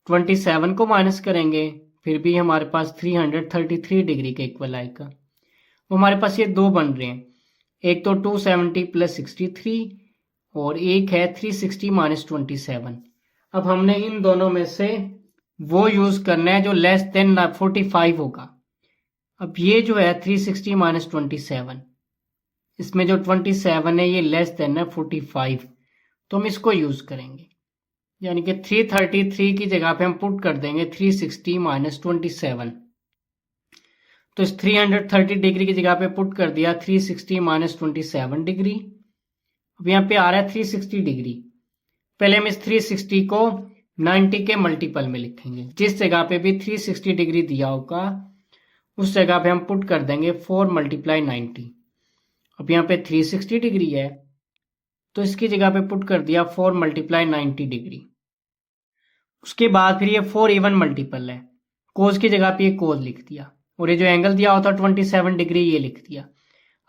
27 को माइनस करेंगे फिर भी हमारे पास 333 डिग्री के इक्वल आएगा। वो हमारे पास ये दो बन रहे हैं, एक तो 270 प्लस 63 और एक है 360 माइनस 27। अब हमने इन दोनों में से वो यूज करना है जो लेस देन 45 होगा। अब ये जो है 360 माइनस 27, इसमें जो 27 है ये लेस देन है 45, तो हम इसको यूज करेंगे, यानी कि 333 की जगह पे हम पुट कर देंगे 360 माइनस 27। तो इस 330 डिग्री की जगह पे पुट कर दिया 360 माइनस 27 डिग्री। अब यहाँ पे आ रहा है 360 डिग्री। पहले हम इस 360 को 90 के मल्टीपल में लिखेंगे, जिस जगह पे भी 360 डिग्री दिया होगा उस जगह पे हम पुट कर देंगे 4 मल्टीप्लाई 90। अब यहाँ पे 360 डिग्री है तो इसकी जगह पे पुट कर दिया 4 मल्टीप्लाई 90 डिग्री। उसके बाद फिर ये 4 इवन मल्टीपल है, कोस की जगह पे ये कोस लिख दिया और ये जो एंगल दिया होता है 27 डिग्री ये लिख दिया।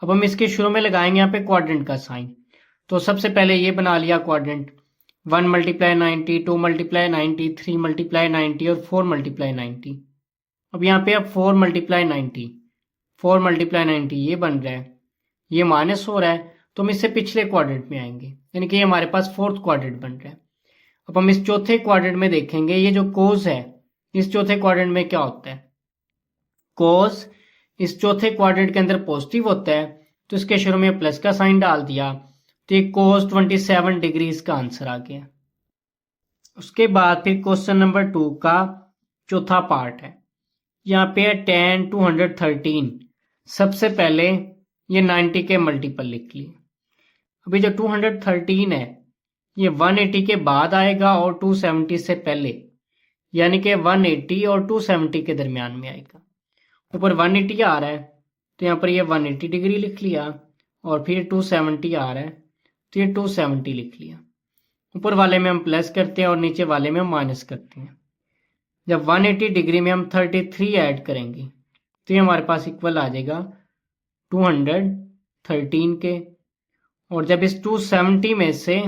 अब हम इसके शुरू में लगाएंगे यहाँ पे क्वाड्रेंट का साइन। तो सबसे पहले ये बना लिया क्वाड्रेंट, 1 मल्टीप्लाई 90, 2 मल्टीप्लाई 90, 3 मल्टीप्लाई 90 और 4 मल्टीप्लाई 90। अब यहाँ पे अब 4 मल्टीप्लाई 90, 4 मल्टीप्लाई 90 ये बन रहा है, ये माइनस हो रहा है तो हम इससे पिछले क्वाड्रेंट में आएंगे, यानी कि ये हमारे पास फोर्थ क्वाड्रेंट बन रहा है। अब हम इस चौथे क्वाड्रेंट में देखेंगे ये जो कोस है इस चौथे क्वाड्रेंट में क्या होता है। कोस इस चौथे क्वाड्रेंट के अंदर पॉजिटिव होता है, तो इसके शुरू में प्लस का साइन डाल दिया तो ये कोस 27 डिग्री इसका आंसर आ गया। उसके बाद फिर क्वेश्चन नंबर 2 का चौथा पार्ट है, यहाँ पे है tan 213। सबसे पहले ये 90 के मल्टीपल लिख लिए। अभी जो 213 है ये 180 के बाद आएगा और 270 से पहले, यानी कि 180 और 270 के दरमियान में आएगा। ऊपर 180 आ रहा है तो यहाँ पर ये 180 डिग्री लिख लिया और फिर 270 आ रहा है तो ये 270 लिख लिया। ऊपर वाले में हम प्लस करते हैं और नीचे वाले में हम माइनस करते हैं। जब 180 डिग्री में हम 33 ऐड करेंगे तो ये हमारे पास इक्वल आ जाएगा 213 के, और जब इस 270 में से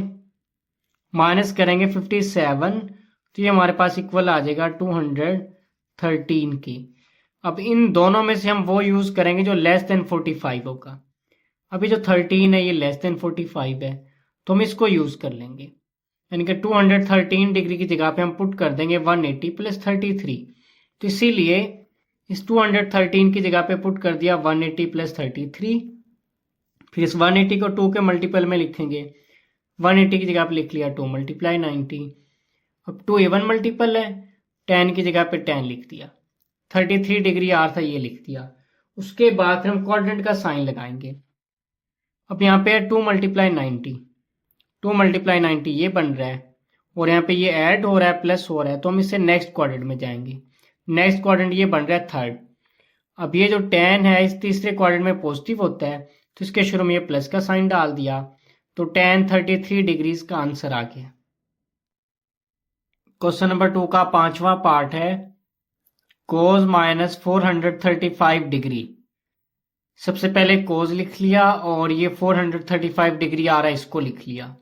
माइनस करेंगे 57 तो ये हमारे पास इक्वल आ जाएगा 213 की। अब इन दोनों में से हम वो यूज करेंगे जो लेस देन 45 होगा। अभी जो 13 है ये लेस देन 45 है तो हम इसको यूज कर लेंगे, यानी कि 213 डिग्री की जगह पे हम पुट कर देंगे 180 प्लस 33। तो इसीलिए इस 213 की जगह पे पुट कर दिया 180 प्लस 33। फिर इस 180 को 2 के मल्टीपल में लिखेंगे, 180 की जगह पे लिख लिया 2 मल्टीप्लाई 90। अब 2 इवन मल्टीपल है, 10 की जगह पे 10 लिख दिया, 33 डिग्री आर था ये लिख दिया। उसके बाद हम क्वाड्रेंट का साइन लगाएंगे। अब यहाँ पे है 2 मल्टीप्लाई 90, 2 मल्टीप्लाई 90 ये बन रहा है और यहाँ पे ये ऐड हो रहा है प्लस हो रहा है, तो हम इससे नेक्स्ट क्वाड्रेंट में जाएंगे। नेक्स्ट क्वाड्रेंट ये बन रहा है थर्ड। अब ये जो 10 है इस तीसरे क्वाड्रेंट में पॉजिटिव होता है तो इसके शुरू में ये प्लस का साइन डाल दिया तो tan 33 डिग्री का आंसर आ गया। क्वेश्चन नंबर 2 का पांचवा पार्ट है कोस माइनस 435 डिग्री। सबसे पहले कोस लिख लिया और ये 435 डिग्री आ रहा है इसको लिख लिया,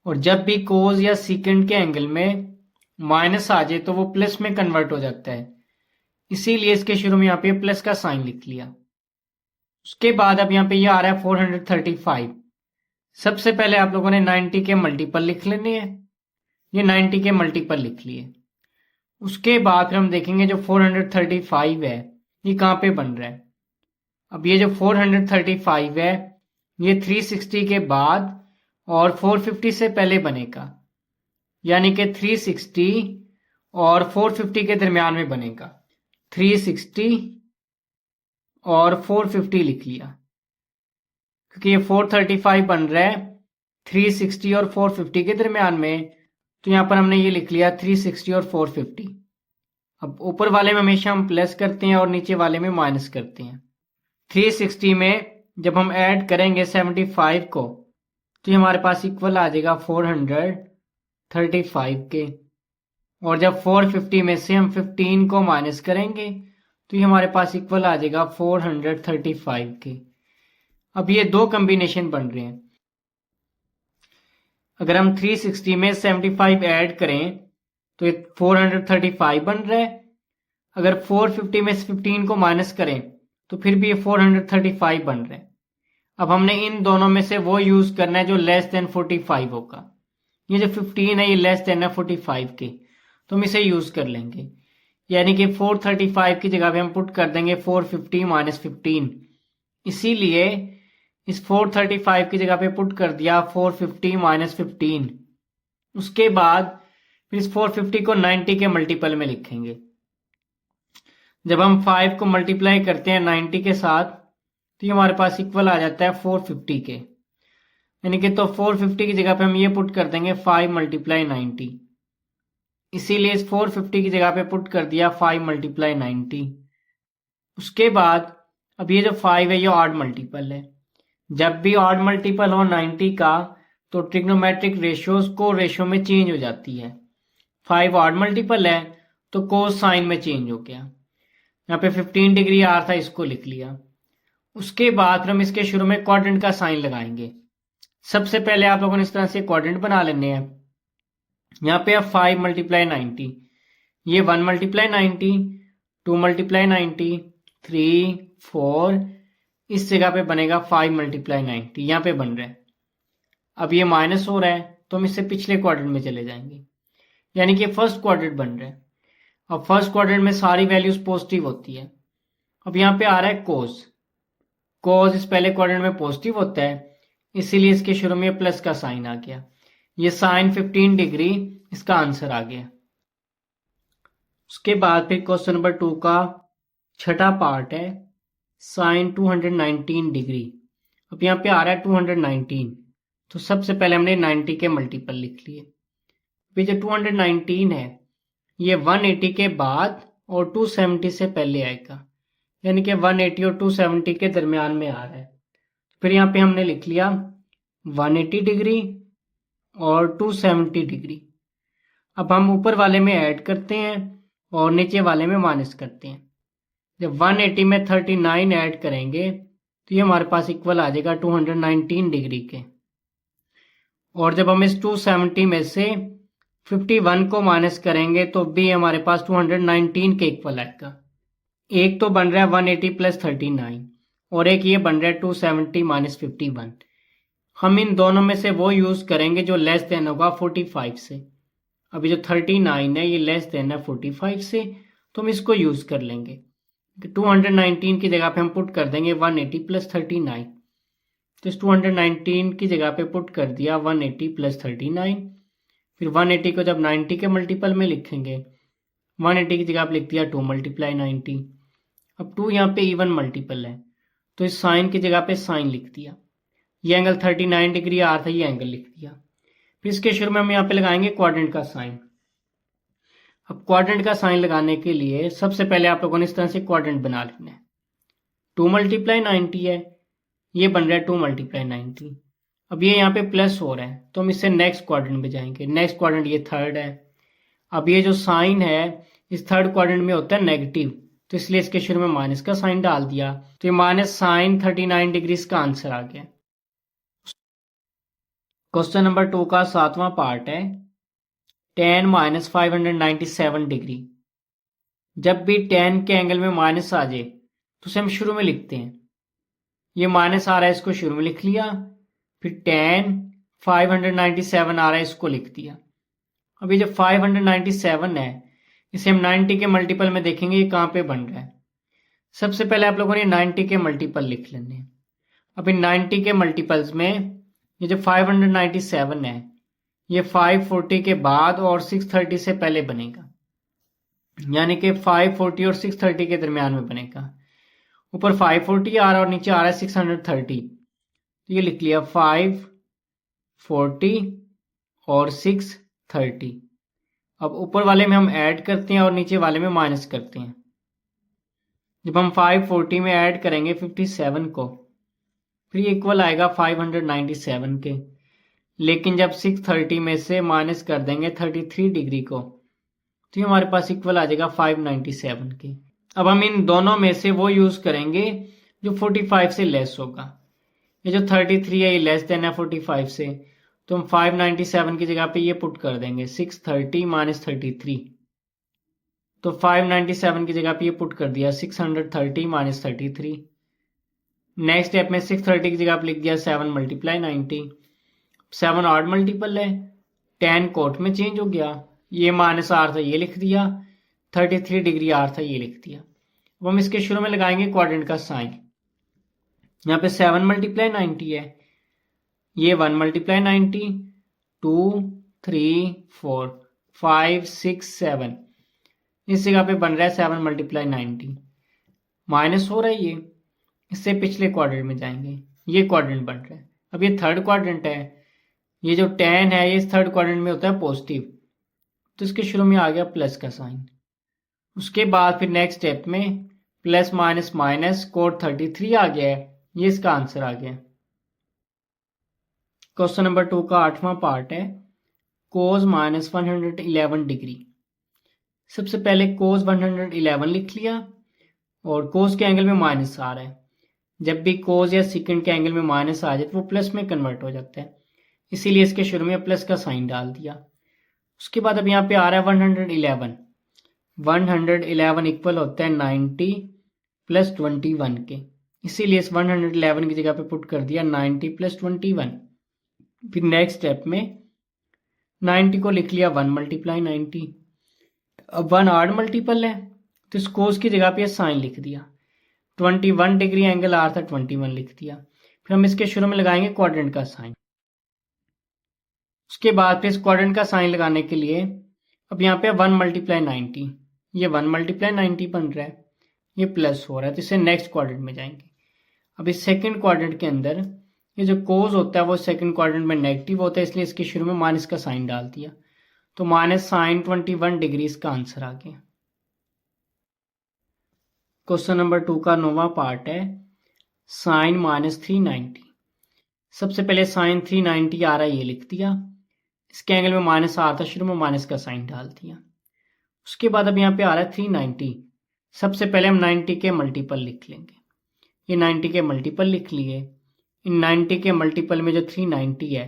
और जब भी कोस या सीकेंड के एंगल में माइनस आ जाए तो वो प्लस में कन्वर्ट हो जाता है, इसीलिए इसके शुरू में यहाँ पे प्लस का साइन लिख लिया। उसके बाद अब यहाँ पे ये आ रहा है 435। सबसे पहले आप लोगों ने 90 के मल्टीपल लिख लेने हैं, ये 90 के मल्टीपल लिख लिए। उसके बाद फिर हम देखेंगे जो 435 है ये कहाँ पे बन रहा है। अब ये जो 435 है ये 360 के बाद और 450 से पहले बनेगा, यानी कि 360 और 450 के दरमियान में बनेगा। 360 और 450 लिख लिया, क्योंकि ये 435 बन रहा है 360 और 450 के दरमियान में, तो यहां पर हमने ये लिख लिया 360 और 450। अब ऊपर वाले में हमेशा हम प्लस करते हैं और नीचे वाले में माइनस करते हैं। 360 में जब हम ऐड करेंगे 75 को तो ये हमारे पास इक्वल आ जाएगा 435 के, और जब 450 में से हम 15 को माइनस करेंगे तो ये हमारे पास इक्वल आ जाएगा 435 के। अब ये दो कॉम्बिनेशन बन रहे हैं। अगर हम 360 में 75 ऐड करें तो ये 435 बन रहा है। अगर 450 में से 15 को माइनस करें तो फिर भी ये 435 बन रहे हैं। अब हमने इन दोनों में से वो यूज करना है जो लेस देन 45 होगा। ये जो 15 है ये लेस देन है 45 के, तो हम इसे यूज कर लेंगे। यानी कि 435 की जगह पे हम पुट कर देंगे 450 माइनस 15। इसीलिए इस 435 की जगह पे पुट कर दिया 450 माइनस 15। उसके बाद फिर इस 450 को 90 के मल्टीपल में लिखेंगे। जब हम 5 को मल्टीप्लाई करते हैं 90 के साथ तो ये हमारे पास इक्वल आ जाता है 450 के। यानी कि तो 450 की जगह पे हम ये पुट कर देंगे 5 मल्टीप्लाई 90। इसीलिए इस 450 की जगह पे पुट कर दिया 5 मल्टीप्लाई 90। उसके बाद अब ये जो 5 है ये ऑड मल्टीपल है। जब भी ऑड मल्टीपल हो 90 का तो ट्रिग्नोमेट्रिक रेशियोज को रेशियो में चेंज हो जाती है। 5 ऑड मल्टीपल है तो कोस साइन में चेंज हो गया। यहाँ पे 15 डिग्री आ रहा था, इसको लिख लिया। उसके बाद हम इसके शुरू में क्वाड्रेंट का साइन लगाएंगे। सबसे पहले आप लोगों ने इस तरह से क्वाड्रेंट बना लेने हैं। यहाँ पे अब 5 मल्टीप्लाई 90, ये 1 मल्टीप्लाई 90, 2 मल्टीप्लाई 90, 3, 4, इस जगह पे बनेगा 5 मल्टीप्लाई 90, यहाँ पे बन रहा है। अब ये माइनस हो रहा है तो हम इससे पिछले क्वाड्रेंट में चले जाएंगे, यानी कि फर्स्ट क्वाड्रेंट बन रहा है। अब फर्स्ट क्वाड्रेंट में सारी वैल्यूज पॉजिटिव होती है। अब यहाँ पे आ रहा है कोस। कोस इस पहले क्वाड्रेंट में पॉजिटिव होता है, इसीलिए इसके शुरू में प्लस का साइन आ गया। ये साइन 15 डिग्री इसका आंसर आ गया। उसके बाद फिर क्वेश्चन नंबर 2 का छठा पार्ट है साइन 219 डिग्री। अब यहाँ पे आ रहा है 219, तो सबसे पहले हमने 90 के मल्टीपल लिख लिए। फिर जो 219 है ये 180 के बाद और 270 से पहले आएगा, यानी कि 180 और 270 के दरमियान में आ रहा है। फिर यहाँ पे हमने लिख लिया 180 डिग्री और 270 डिग्री। अब हम ऊपर वाले में ऐड करते हैं और नीचे वाले में माइनस करते हैं। जब 180 में 39 ऐड करेंगे तो ये हमारे पास इक्वल आ जाएगा 219 डिग्री के। और जब हम इस 270 में से 51 को माइनस करेंगे तो भी हमारे पास 219 के इक्वल आएगा। एक तो बन रहा है 180 प्लस 39 और एक ये बन रहा है 270 माइनस 51। हम इन दोनों में से वो यूज करेंगे जो लेस देन होगा 45 से। अभी जो 39 है ये लेस देन है 45 से, तो हम इसको यूज कर लेंगे। 219 की जगह पे हम पुट कर देंगे 180 प्लस 39। तो इस 219 की जगह पे पुट कर दिया 180 प्लस 39। फिर 180 को जब 90 के मल्टीपल में लिखेंगे, 180 की जगह पे लिख दिया 2 मल्टीप्लाई 90। अब 2 यहाँ पे इवन मल्टीपल है तो इस साइन की जगह पे साइन लिख दिया। ये एंगल 39 डिग्री आ रहा था, ये एंगल लिख दिया। फिर इसके शुरू में हम यहाँ पे लगाएंगे क्वाड्रेंट का साइन। अब क्वाड्रेंट का साइन लगाने के लिए सबसे पहले आप लोगों ने इस तरह से क्वाड्रेंट बना लेना है। 2 मल्टीप्लाई 90 है, ये बन रहा है 2 मल्टीप्लाई 90। अब ये यहाँ पे प्लस हो रहा है तो हम इससे नेक्स्ट क्वाड्रेंट में जाएंगे। नेक्स्ट क्वाड्रेंट ये थर्ड है। अब ये जो साइन है इस थर्ड क्वाड्रेंट में होता है नेगेटिव, तो इसलिए इसके शुरू में माइनस का साइन डाल दिया, तो ये माइनस साइन 39 डिग्री का आंसर आ गया। क्वेश्चन नंबर 2 का 7वां पार्ट है tan माइनस 597 डिग्री। जब भी tan के एंगल में माइनस आ जाए तो उसे हम शुरू में लिखते हैं। ये माइनस आ रहा है, इसको शुरू में लिख लिया। फिर tan 597 आ रहा है, इसको लिख दिया। अभी जो 597 है इसे हम 90 के मल्टीपल में देखेंगे ये कहाँ पे बन रहा है। सबसे पहले आप लोगों ने 90 के मल्टीपल लिख लेने हैं। अब इन 90 के मल्टीपल्स में ये जो 597 है ये 540 के बाद और 630 से पहले बनेगा, यानी कि 540 और 630 के दरमियान में बनेगा। ऊपर 540 आ रहा है और नीचे आ रहा है 630, तो ये लिख लिया 540 और 630। अब ऊपर वाले में हम ऐड करते हैं और नीचे वाले में माइनस करते हैं। जब हम 540 में ऐड करेंगे 57 को, फिर ये इक्वल आएगा 597 के। लेकिन जब 630 में से माइनस कर देंगे 33 डिग्री को, तो ये हमारे पास इक्वल आ जाएगा 597 के। अब हम इन दोनों में से वो यूज करेंगे जो 45 से लेस होगा। ये जो 33 है ये लेस देन है 45 से, तो हम 597 की जगह पे ये पुट कर देंगे 630 माइनस 33। तो 597 की जगह पे ये पुट कर दिया 630 माइनस 33। नेक्स्ट स्टेप में 630 की जगह पे लिख दिया 7 मल्टीप्लाई 90। 7 ऑड मल्टीपल है, 10 कोट में चेंज हो गया, ये माइनस आर था ये लिख दिया, 33 डिग्री आर था ये लिख दिया। अब हम इसके शुरू में लगाएंगे क्वाड्रेंट का साइन। यहाँ पे 7 मल्टीप्लाई 90 है, ये 1 मल्टीप्लाई 90, 2 3 4 5 6 7, इस जगह पे बन रहा है 7 मल्टीप्लाई 90, माइनस हो रहा है ये, इससे पिछले क्वाड्रेंट में जाएंगे, ये क्वाड्रेंट बन रहा है। अब ये थर्ड क्वाड्रेंट है, ये जो 10 है ये इस थर्ड क्वाड्रेंट में होता है पॉजिटिव, तो इसके शुरू में आ गया प्लस का साइन। उसके बाद फिर नेक्स्ट स्टेप में प्लस माइनस माइनस कोट 33 आ गया है, ये इसका आंसर आ गया। क्वेश्चन नंबर 2 का 8वां पार्ट है कोस माइनस 111 डिग्री। सबसे पहले कोस 111 लिख लिया और कोस के एंगल में माइनस आ रहा है, जब भी कोस या सेकंड के एंगल में माइनस आ जाए तो वो प्लस में कन्वर्ट हो जाता है, इसीलिए इसके शुरू में प्लस का साइन डाल दिया। उसके बाद अब यहाँ पे आ रहा है 111 इक्वल होता है 90 प्लस 21 के, इसीलिए इस 111 की जगह पे पुट कर दिया 90 प्लस 21। फिर नेक्स्ट स्टेप में 90 को लिख लिया 1 मल्टीप्लाई 90। अब 1 ऑड मल्टीपल है तो इस कोस की जगह पे साइन लिख दिया, 21 डिग्री एंगल आर था 21 लिख दिया। फिर हम इसके शुरू में लगाएंगे क्वाड्रेंट का साइन। उसके बाद फिर इस क्वाड्रेंट का साइन लगाने के लिए अब यहाँ पे 1 मल्टीप्लाई 90, ये 1 मल्टीप्लाई 90 बन रहा है, ये प्लस हो रहा है, तो इससे नेक्स्ट क्वाड्रेंट में जाएंगे। अब इस सेकंड क्वाड्रेंट के अंदर ये जो कोस होता है वो सेकंड क्वाड्रेंट में नेगेटिव होता है, इसलिए इसके शुरू में माइनस का साइन डाल दिया, तो माइनस साइन 21 डिग्री इसका आंसर आ गया। क्वेश्चन नंबर 2 का 9वां पार्ट है साइन माइनस 390। सबसे पहले साइन 390 आ रहा है ये लिख दिया, इसके एंगल में माइनस आ रहा था, शुरू में माइनस का साइन डाल दिया। उसके बाद अब यहाँ पे आ रहा है 390, सबसे पहले हम 90 के मल्टीपल लिख लेंगे, ये 90 के मल्टीपल लिख लिए। इन 90 के मल्टीपल में जो 390 है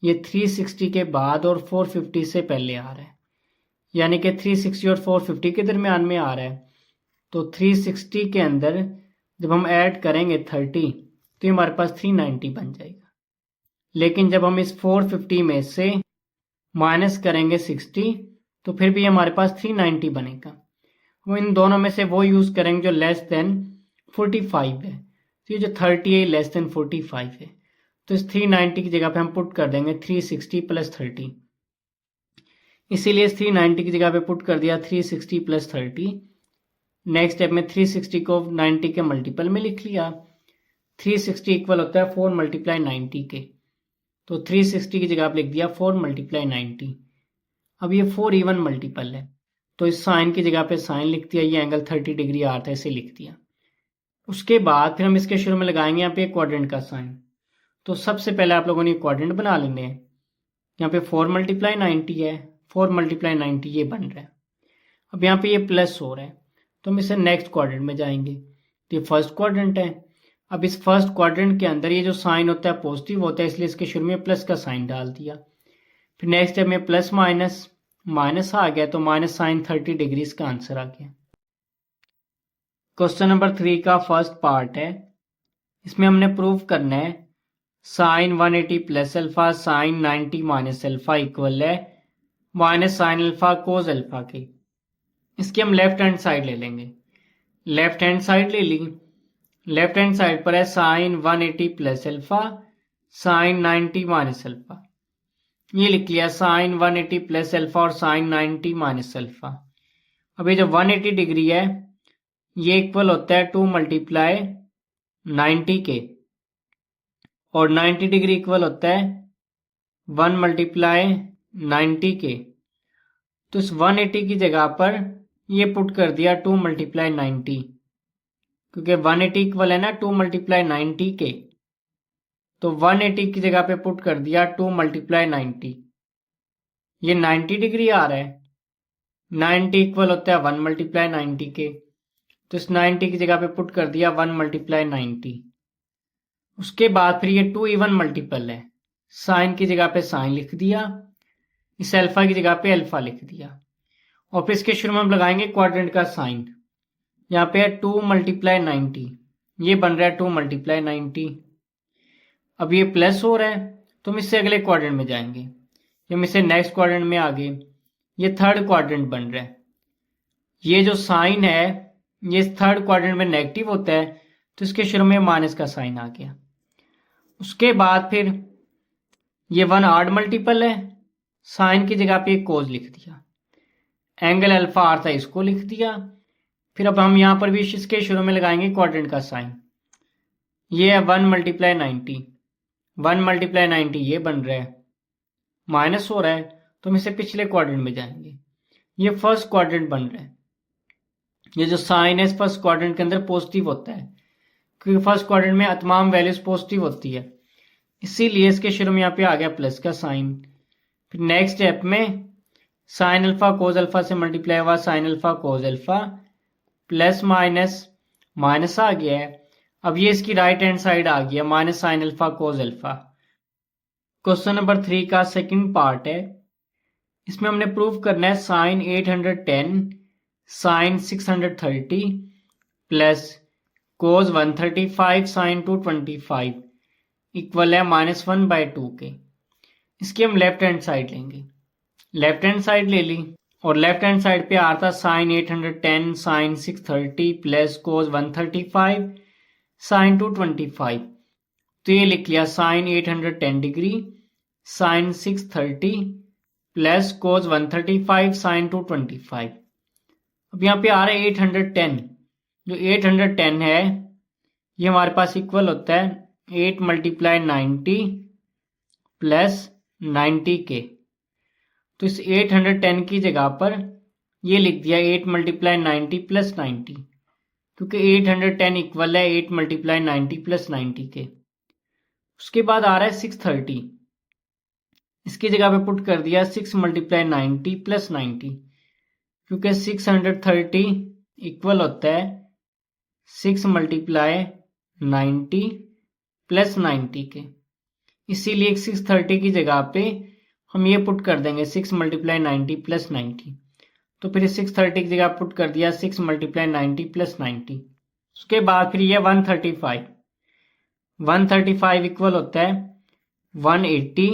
ये 360 के बाद और 450 से पहले आ रहा है, यानी कि 360 और 450 के दरमियान में आ रहा है, तो 360 के अंदर जब हम ऐड करेंगे 30 तो हमारे पास 390 बन जाएगा। लेकिन जब हम इस 450 में से माइनस करेंगे 60 तो फिर भी हमारे पास 390 बनेगा। वो इन दोनों में से वो यूज करेंगे जो लेस देन 45 है, तो ये जो 30 है लेस देन 45 है, तो इस 390 की जगह पे हम पुट कर देंगे 360 प्लस 30, इसीलिए इस 390 की जगह पे पुट कर दिया 360 प्लस 30। नेक्स्ट स्टेप में 360 को 90 के मल्टीपल में लिख लिया, 360 इक्वल होता है 4 मल्टीप्लाई 90 के, तो 360 की जगह पे लिख दिया 4 मल्टीप्लाई 90। अब ये 4 इवन मल्टीपल है, तो इस साइन की जगह पे साइन लिख दिया, ये एंगल 30 डिग्री आ रहा था इसे लिख दिया। उसके बाद फिर हम इसके शुरू में लगाएंगे यहाँ पे क्वाड्रेंट का साइन। तो सबसे पहले आप लोगों ने क्वाड्रेंट बना लेने हैं, यहाँ पे 4 मल्टीप्लाई 90 है, 4 मल्टीप्लाई 90 ये बन रहा है। अब यहाँ पे ये प्लस हो रहा है तो हम इसे नेक्स्ट क्वाड्रेंट में जाएंगे, तो ये फर्स्ट क्वाड्रेंट है। अब इस फर्स्ट क्वाड्रेंट के अंदर ये जो साइन होता है पॉजिटिव होता है, इसलिए इसके शुरू में प्लस का साइन डाल दिया। फिर नेक्स्ट स्टेप में प्लस माइनस माइनस आ गया, तो माइनस साइन 30 डिग्री इसका आंसर आ गया। क्वेश्चन नंबर 3 का फर्स्ट पार्ट है, इसमें हमने प्रूव करना है sine 180 plus alpha sine 90 minus alpha equal है minus sine alpha cos alpha के। इसकी हम लेफ्ट हैंड साइड ले लेंगे, लेफ्ट हैंड साइड ले ली। लेफ्ट हैंड साइड पर है sine 180 plus alpha sine 90 minus alpha, ये लिख लिया साइन 180 प्लस अल्फा और साइन 90 माइनस अल्फा। अब ये जो 180 डिग्री है ये इक्वल होता है 2 मल्टीप्लाई 90 के, और 90 डिग्री इक्वल होता है 1 मल्टीप्लाई 90 के, तो इस 180 की जगह पर ये पुट कर दिया 2 मल्टीप्लाई 90, क्योंकि 180 इक्वल है ना 2 मल्टीप्लाई 90 के, तो 180 की जगह पे पुट कर दिया 2 मल्टीप्लाई 90, ये 90 डिग्री आ रहा है। 90 इक्वल होता है 1 मल्टीप्लाई 90 के, तो इस 90 की जगह पे पुट कर दिया 1 मल्टीप्लाई 90। उसके बाद फिर ये 2 इवन मल्टीपल है, साइन की जगह पे साइन लिख दिया, इस अल्फा की जगह पे अल्फा लिख दिया, और फिर इसके शुरू में हम लगाएंगे क्वाड्रेंट का साइन। यहाँ पे है 2 मल्टीप्लाई 90, ये बन रहा है 2 मल्टीप्लाई 90। अब ये प्लस हो रहा है तो हम इससे अगले क्वाड्रेंट में जाएंगे, हम इससे नेक्स्ट क्वाड्रेंट में आ गए, ये थर्ड क्वाड्रेंट बन रहा है। ये जो साइन है ये थर्ड क्वाड्रेंट में नेगेटिव होता है तो इसके शुरू में माइनस का साइन आ गया। उसके बाद फिर ये 1 ऑड मल्टीपल है, साइन की जगह पे कोस लिख दिया, एंगल अल्फा आर था इसको लिख दिया। फिर अब हम यहां पर भी इसके शुरू में लगाएंगे क्वाड्रेंट का साइन। ये है 1 मल्टीप्लाई 90, 1 मल्टीप्लाई 90 ये बन रहा है, माइनस हो रहा है तो हम इससे पिछले क्वाड्रेंट में जाएंगे, ये फर्स्ट क्वाड्रेंट बन रहा है। ये जो साइन है इस फर्स्ट क्वाड्रेंट के अंदर पॉजिटिव होता है क्योंकि फर्स्ट क्वाड्रेंट में तमाम वैल्यूज पॉजिटिव होती है, इसीलिए इसके शुरू में यहाँ पे आ गया प्लस का साइन। फिर नेक्स्ट स्टेप में साइन अल्फा कोस अल्फा से मल्टीप्लाई हुआ sine alpha cos alpha, plus minus minus आ गया है। अब ये इसकी राइट हैंड साइड आ गया minus sine alpha cos alpha. Question number 3 का सेकंड पार्ट है, इसमें हमने प्रूव करना है sine 810 sine 630 plus cos 135 sine 225 equal है -1/2 के। इसकी हम लेफ्ट हैंड साइड लेंगे, लेफ्ट हैंड साइड ले ली और लेफ्ट हैंड साइड पे आ था sine 810 sine 630 plus cos 135 sine 225, तो ये लिख लिया sine 810 degree sine 630 plus cos 135 sine 225। अब यहाँ पे आ रहा है 810, जो 810 है ये हमारे पास इक्वल होता है 8 मल्टीप्लाई 90 प्लस 90 के। तो इस 810 की जगह पर ये लिख दिया 8 मल्टीप्लाई 90 प्लस 90, क्योंकि 810 इक्वल है 8 मल्टीप्लाई 90 प्लस 90 के। उसके बाद आ रहा है 630, इसकी जगह पे पुट कर दिया 6 मल्टीप्लाई 90 प्लस 90, क्योंकि 630 इक्वल होता है 6 मल्टीप्लाई 90 प्लस 90 के, इसीलिए 630 की जगह पे हम ये पुट कर देंगे 6 मल्टीप्लाई 90 प्लस 90। तो फिर 630 की जगह पुट कर दिया 6 मल्टीप्लाई 90 प्लस 90। उसके बाद फिर ये 135, 135 इक्वल होता है 180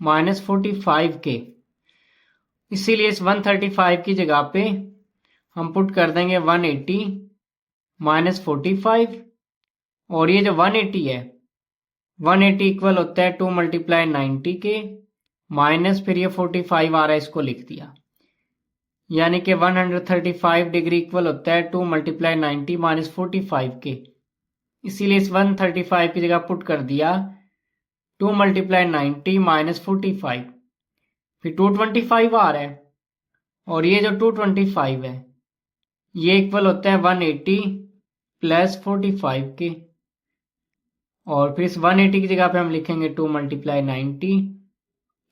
माइनस 45 के, इसीलिए इस 135 की जगह पे हम पुट कर देंगे 180 माइनस 45, और ये जो 180 है 180 इक्वल होता है 2 मल्टीप्लाई 90 के माइनस फिर ये 45 आ रहा है इसको लिख दिया, यानी कि 135 डिग्री इक्वल होता है 2 मल्टीप्लाई 90 माइनस 45 के, इसीलिए इस 135 की जगह पुट कर दिया 2 मल्टीप्लाई 90 माइनस 45, फिर 225 आ रहा है, और ये जो 225 है ये इक्वल होता है 180 प्लस 45 के, और फिर इस 180 की जगह पे हम लिखेंगे 2 मल्टीप्लाई 90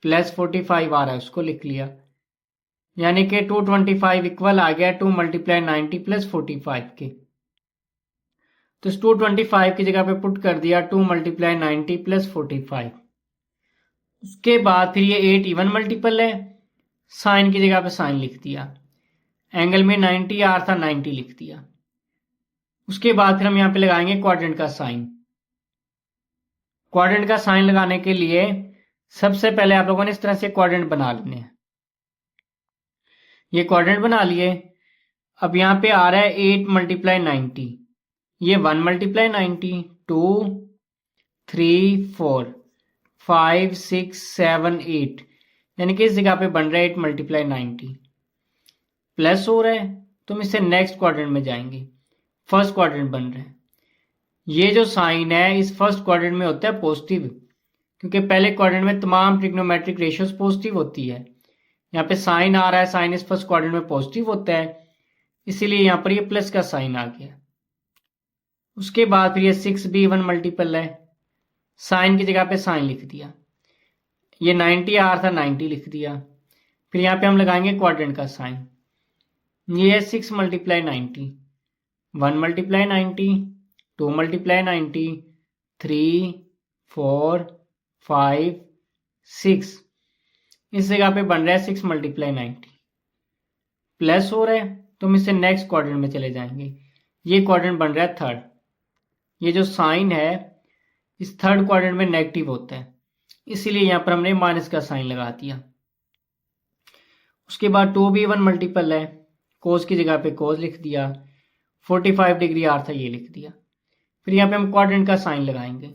प्लस 45 आ रहा है उसको लिख लिया, यानी कि 225 इक्वल आ गया 2 मल्टीप्लाई 90 प्लस 45 के। तो इस 225 की जगह पे पुट कर दिया 2 मल्टीप्लाई 90 प्लस 45। उसके बाद फिर ये 8 इवन मल्टीपल है, साइन की जगह पे साइन लिख दिया, एंगल में 90 आ रहा था 90 लिख दिया। उसके बाद फिर हम यहाँ पे लगाएंगे क्वाड्रेंट का साइन। क्वाड्रेंट का साइन लगाने के लिए सबसे पहले आप लोगों ने इस तरह से क्वाड्रेंट बना लेने हैं, ये क्वाड्रेंट बना लिए। अब यहाँ पे आ रहा है 8 मल्टीप्लाई 90, ये 1 मल्टीप्लाई 90, 2 3 4 5 6 7 8, यानी कि इस जगह पे बन रहा है 8 मल्टीप्लाई 90, प्लस हो रहा है तो हम इससे नेक्स्ट क्वाड्रेंट में जाएंगे, फर्स्ट क्वाड्रेंट बन रहा है। ये जो साइन है इस फर्स्ट क्वाड्रेंट में होता है पॉजिटिव, क्योंकि पहले क्वाड्रेंट में तमाम ट्रिग्नोमेट्रिक रेशियोज पॉजिटिव होती है। यहाँ पे साइन आ रहा है, साइन इस फर्स्ट क्वाड्रेंट में पॉजिटिव होता है, इसीलिए यहाँ पर ये प्लस का साइन आ गया। उसके बाद फिर ये 6 भी इवन मल्टीपल है, साइन की जगह पे साइन लिख दिया, ये 90 आ रहा था 90 लिख दिया। फिर यहाँ पे हम लगाएंगे क्वाड्रेंट का साइन, ये है 6 मल्टीप्लाई 90, 1 मल्टीप्लाई 90, 2 मल्टीप्लाई 90, 3 4 5 6, इस जगह पे बन रहा है 6 मल्टीप्लाई 90 प्लस हो रहा है तो हम इससे नेक्स्ट क्वाड्रेंट में चले जाएंगे। ये क्वाड्रेंट बन रहा है थर्ड। ये जो साइन है इस थर्ड क्वाड्रेंट में नेगेटिव होता है, इसीलिए यहां पर हमने माइनस का साइन लगा दिया। उसके बाद 2b1 मल्टीपल है, कोस की जगह पे कोस लिख दिया, 45 डिग्री आर था ये लिख दिया। फिर यहाँ पे हम क्वाड्रेंट का साइन लगाएंगे।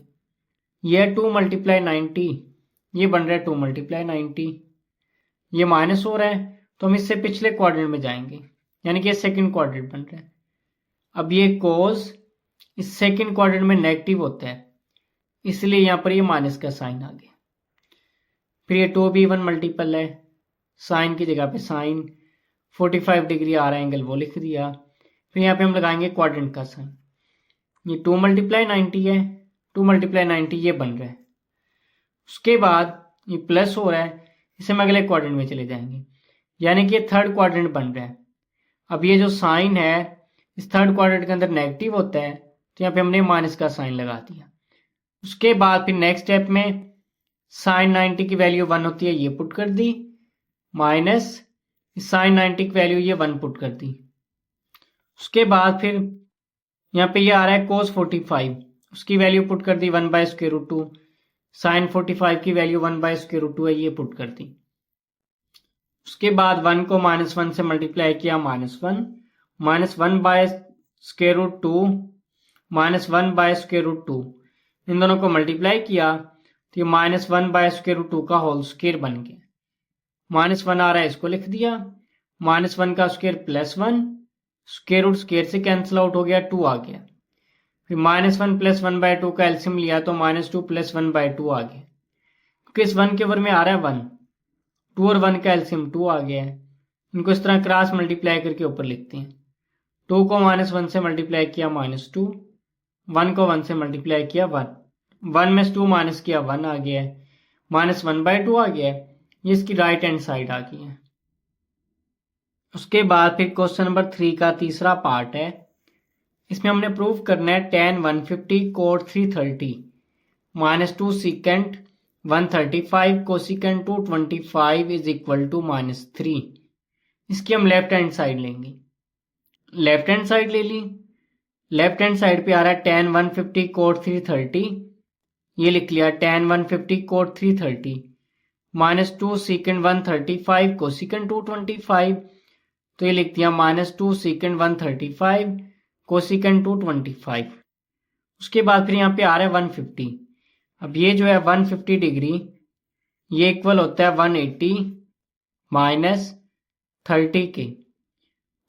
ये 2 मल्टीप्लाई 90, ये बन रहा है 2 मल्टीप्लाई 90। ये माइनस हो रहा है तो हम इससे पिछले क्वाड्रेंट में जाएंगे, यानी कि ये सेकंड क्वाड्रेंट बन रहा है। अब ये कोस इस सेकंड क्वाड्रेंट में नेगेटिव होता है, इसलिए यहाँ पर ये माइनस का साइन आ गया। फिर ये 2b1 मल्टीपल है, साइन की जगह पे साइन, 45 डिग्री आ रहा है एंगल वो लिख दिया। फिर यहाँ पे हम लगाएंगे क्वाड्रेंट का साइन। ये 2 मल्टीप्लाई 90 है, 2 मल्टीप्लाई 90 ये बन रहा है। उसके बाद ये प्लस हो रहा है, इसे हम अगले क्वाड्रेंट में चले जाएंगे, यानी कि ये थर्ड क्वाड्रेंट बन रहा है। अब ये जो साइन है इस थर्ड क्वाड्रेंट के अंदर नेगेटिव होता है, तो यहाँ पे हमने माइनस का साइन लगा दिया। उसके बाद फिर नेक्स्ट स्टेप में साइन 90 की वैल्यू 1 होती है, ये पुट कर दी, माइनस साइन 90 की वैल्यू ये 1 पुट कर दी। उसके बाद फिर यहाँ पे ये आ रहा है कोस 45, उसकी वैल्यू पुट कर दी 1 बाय स्क्वायर रूट 2। साइन 45 की वैल्यू 1 बाय स्क्वायर रूट 2 है, ये पुट कर दी। उसके बाद 1 को -1 से मल्टीप्लाई किया, -1, -1 by square root 2, -1 by square root 2, इन दोनों को मल्टीप्लाई किया तो ये -1 बाय स्क्वायर रूट 2 का होल स्क्वायर बन गया। -1 आ रहा है, इसको लिख दिया, -1 का स्क्वायर +1, स्क्वायर रूट स्क्वायर से कैंसिल आउट हो गया, 2 आ गया। फिर -1 + 1/2 का एलसीएम लिया तो -2 + 1/2 आ गया, क्योंकि इस 1 के ओवर में आ रहा है 1, 2 और 1 का एलसीएम 2 आ गया है। इनको इस तरह क्रॉस मल्टीप्लाई करके ऊपर लिखते हैं। 2 को -1 से मल्टीप्लाई किया -2, 1 को 1 से मल्टीप्लाई किया 1, 1 में 2 माइनस किया 1 आ गया है, -1/2 आ गया है। ये इसकी राइट हैंड साइड आ गई है। उसके बाद फिर क्वेश्चन नंबर 3 का तीसरा पार्ट है। इसमें हमने प्रूव करना है tan 150 cot 330 -2 secant 135 cosecant 225 is equal to -3। इसकी हम लेफ्ट हैंड साइड लेंगे। लेफ्ट हैंड साइड ले ली, लेफ्ट हैंड साइड पे आ रहा है tan 150 cot 330, ये लिख लिया tan 150 cot 330 -2 secant 135 cosecant 225, तो ये लिख दिया -2 secant 135 cosecant 225। उसके बाद फिर यहाँ पे आ रहा है 150। अब ये जो है 150 डिग्री ये इक्वल होता है 180 माइनस 30 के,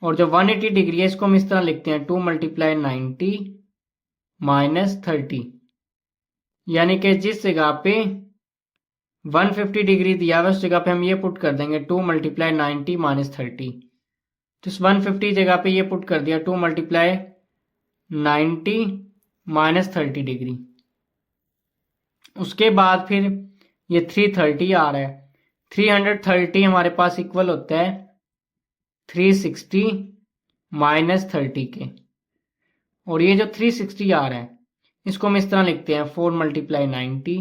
और जो 180 डिग्री है इसको हम इस तरह लिखते हैं 2 × 90 माइनस 30, यानी कि जिस जगह पे 150 डिग्री दिया हुआ उस जगह पे हम ये पुट कर देंगे 2 × 90 माइनस 30। तो इस 150 जगह पे ये पुट कर दिया 2 × 90 माइनस 30 डिग्री। उसके बाद फिर ये 330 आ रहा है, 330 हमारे पास इक्वल होता है 360 माइनस 30 के, और ये जो 360 आ रहा है इसको हम इस तरह लिखते हैं 4 × 90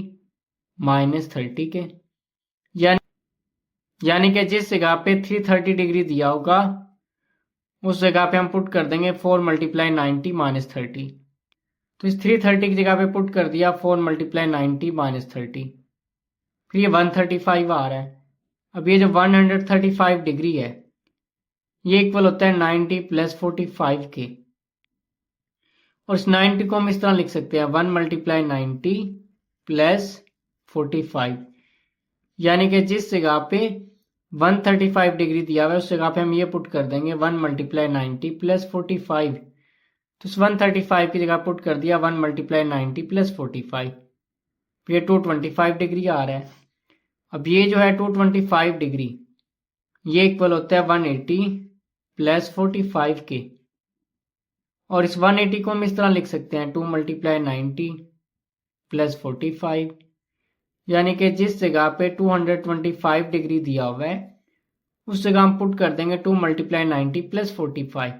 माइनस 30 के, यानी कि जिस जगह पे 330 डिग्री दिया होगा उस जगह पे हम पुट कर देंगे 4 × 90 माइनस 30। तो इस 330 की जगह पे पुट कर दिया 4 × 90 माइनस 30, फिर ये 135 आ रहा है। अब ये जो 135 डिग्री है ये इक्वल होता है 90 + 45 के, और इस 90 को हम इस तरह लिख सकते हैं 1 × 90 + 45, यानी कि जिस जगह पे 135 डिग्री दिया हुआ है उस जगह पे हम ये पुट कर देंगे 1 × 90 + 45। तो इस 135 की जगह पुट कर दिया 1 × 90 + 45, ये 225 डिग्री आ रहा है। अब ये जो है 225 डिग्री ये इक्वल होता है 180 + 45 के, और इस 180 को हम इस तरह लिख सकते हैं 2 × 90 + 45, यानी कि जिस जगह पे 225 डिग्री दिया हुआ है उस जगह हम पुट कर देंगे 2 × 90 + 45।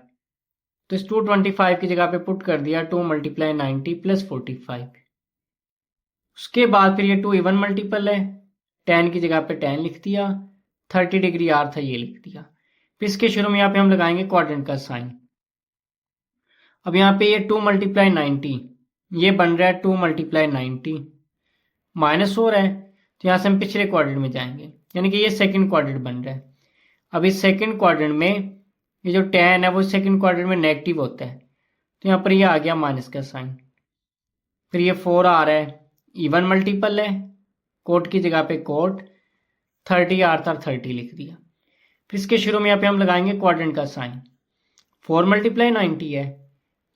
तो इस 225 की जगह पे पुट कर दिया 2 × 90 + 45। उसके बाद फिर ये 2 इवन मल्टीपल है, tan की जगह पे tan लिख दिया, 30 डिग्री आर था ये लिख दिया। फिर इसके शुरू में यहाँ पे हम लगाएंगे क्वाड्रेंट का साइन। अब यहाँ पे ये 2 मल्टीप्लाई 90, ये बन रहा है 2 मल्टीप्लाई 90, माइनस हो रहा है, तो यहाँ से हम पिछले क्वाड्रेंट में जाएंगे, यानी कि ये सेकंड क्वाड्रेंट बन रहा है। अब इस सेकंड क्वाड्रेंट में ये जो tan है वो सेकंड क्वाड्रेंट में नेगेटिव होता है, तो यहाँ पर ये आ गया माइनस का साइन। फिर ये 4 आ रहा है, इवन मल्टीपल है, कोट की जगह पे कोट, 30 आ था 30 लिख दिया। फिर इसके शुरू में यहाँ पे हम लगाएंगे क्वाड्रेंट का साइन। 4 मल्टीप्लाई 90 है,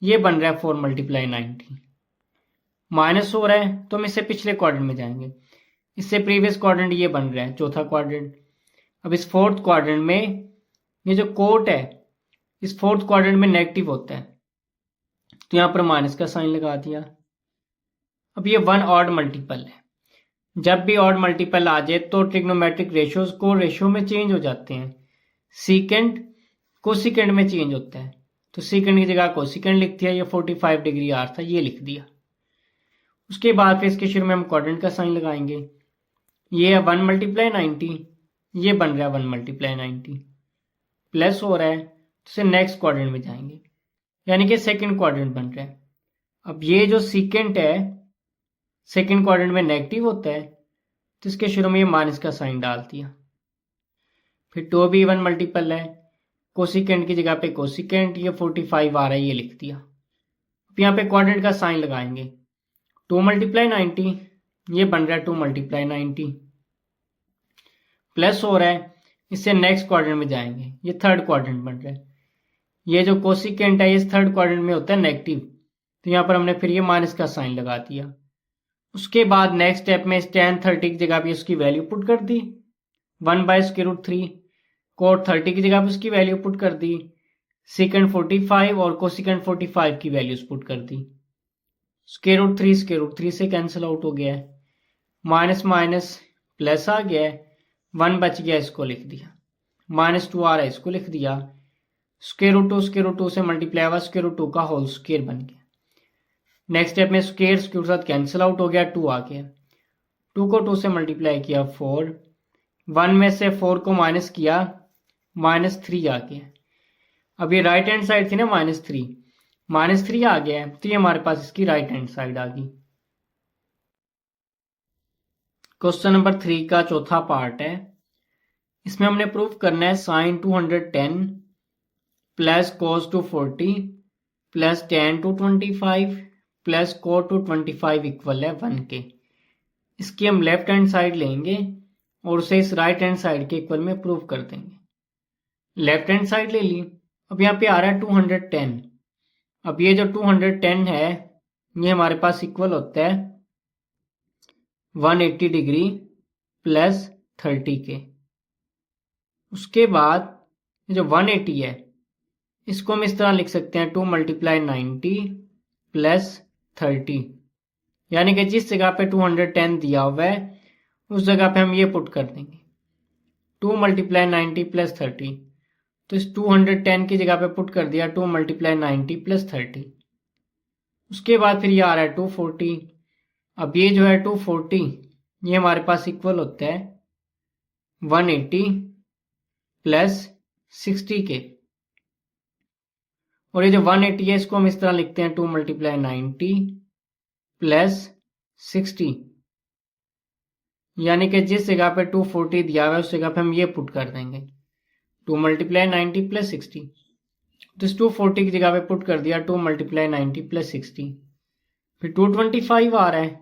ये बन रहा है 4 मल्टीप्लाई 90, माइनस हो रहा है, तो हम इससे पिछले क्वाड्रेंट में जाएंगे। इससे प्रीवियस क्वाड्रेंट ये बन रहा है चौथा क्वाड्रेंट। अब इस फोर्थ क्वाड्रेंट में ये जो कोट है इस फोर्थ क्वाड्रेंट में नेगेटिव होता है, तो यहाँ पर माइनस का साइन लगा दिया। अब ये 1 ऑड मल्टीपल है, जब भी ऑड मल्टीपल आ जाए तो ट्रिग्नोमेट्रिक रेशियोज को रेशियो में चेंज हो जाते हैं, सीकेंड कोसिकेंड में चेंज होता है, तो सीकेंड की जगह कोसिकेंड लिख दिया। ये 45 डिग्री आर था, ये लिख दिया। उसके बाद फिर इसके शुरू में हम क्वाड्रेंट का साइन लगाएंगे। ये है 1 मल्टीप्लाई 90, ये बन रहा है 1 मल्टीप्लाई 90, प्लस हो रहा है, तो नेक्स्ट क्वाड्रेंट में जाएंगे, यानी कि सेकंड क्वाड्रेंट बन रहा है। अब ये जो सीकेंट है सेकंड क्वाड्रेंट में नेगेटिव होता है, तो इसके शुरू में ये माइनस का साइन डाल दिया। फिर 2 भी इवन मल्टीपल है, कोसिकेंट की जगह पे कोसिकेंट, ये 45 आ रहा है, ये लिख दिया। अब यहाँ पे क्वाड्रेंट का साइन लगाएंगे। 2 मल्टीप्लाई 90, ये बन रहा है 2 मल्टीप्लाई 90, प्लस हो रहा है, इससे नेक्स्ट क्वाड्रेंट में जाएंगे, ये थर्ड क्वाड्रेंट बन रहा है। ये जो कोसिकेंट है इस थर्ड क्वाड्रेंट में होता है नेगेटिव, तो यहाँ पर हमने फिर ये माइनस का साइन लगा दिया। उसके बाद नेक्स्ट स्टेप में tan 30 की जगह पे उसकी वैल्यू पुट कर दी, 1/√3, कोट 30 की जगह पे उसकी वैल्यू पुट कर दी, सेकंड 45 और कोसिकेंट 45 की वैल्यूज पुट कर दी। √3 से कैंसिल आउट हो गया है, माइनस माइनस प्लस आ गया है, 1 बच गया, इसको लिख दिया। -2 आ रहा है, इसको लिख दिया। √2 से मल्टीप्लाई हुआ, √2 का होल स्क्वायर बन गया। नेक्स्ट स्टेप में स्क्वायर के साथ कैंसिल आउट हो गया, 2 आ गया। 2 को 2 से मल्टीप्लाई किया 4, 1 में से 4 को माइनस किया, -3 आ गया। अब ये राइट हैंड साइड थी ना -3 आ गया है, तो ये हमारे पास इसकी राइट हैंड साइड आ गई। क्वेश्चन नंबर 3 का चौथा पार्ट है। इसमें हमने प्रूफ करना है sin 210 plus cos 240 plus tan 225 plus cot 225 equal है 1 के। इसकी हम लेफ्ट हैंड साइड लेंगे और उसे इस राइट हैंड साइड के इक्वल में प्रूव कर देंगे। लेफ्ट हैंड साइड ले ली। अब यहाँ पे आ रहा है 210। अब ये जो 210 है ये हमारे पास इक्वल होता है 180 डिग्री प्लस 30 के। उसके बाद जो 180 है इसको हम इस तरह लिख सकते हैं 2 मल्टीप्लाई 90 प्लस 30, यानी कि जिस जगह पे 210 दिया हुआ है उस जगह पे हम ये पुट कर देंगे 2 मल्टीप्लाई 90 प्लस 30, तो इस 210 की जगह पे पुट कर दिया 2 मल्टीप्लाई 90 प्लस 30। उसके बाद फिर ये आ रहा है 240। अब ये जो है 240 ये हमारे पास इक्वल होता है 180 प्लस 60 के। और ये जो 180 है इसको हम इस तरह लिखते हैं 2 मल्टीप्लाई 90 प्लस 60, यानी कि जिस जगह पे 240 दिया हुआ है उस जगह पे हम ये पुट कर देंगे 2 मल्टीप्लाई 90 प्लस 60। तो इस 240 की जगह पे पुट कर दिया 2 मल्टीप्लाई 90 प्लस 60, फिर 225 आ रहा है।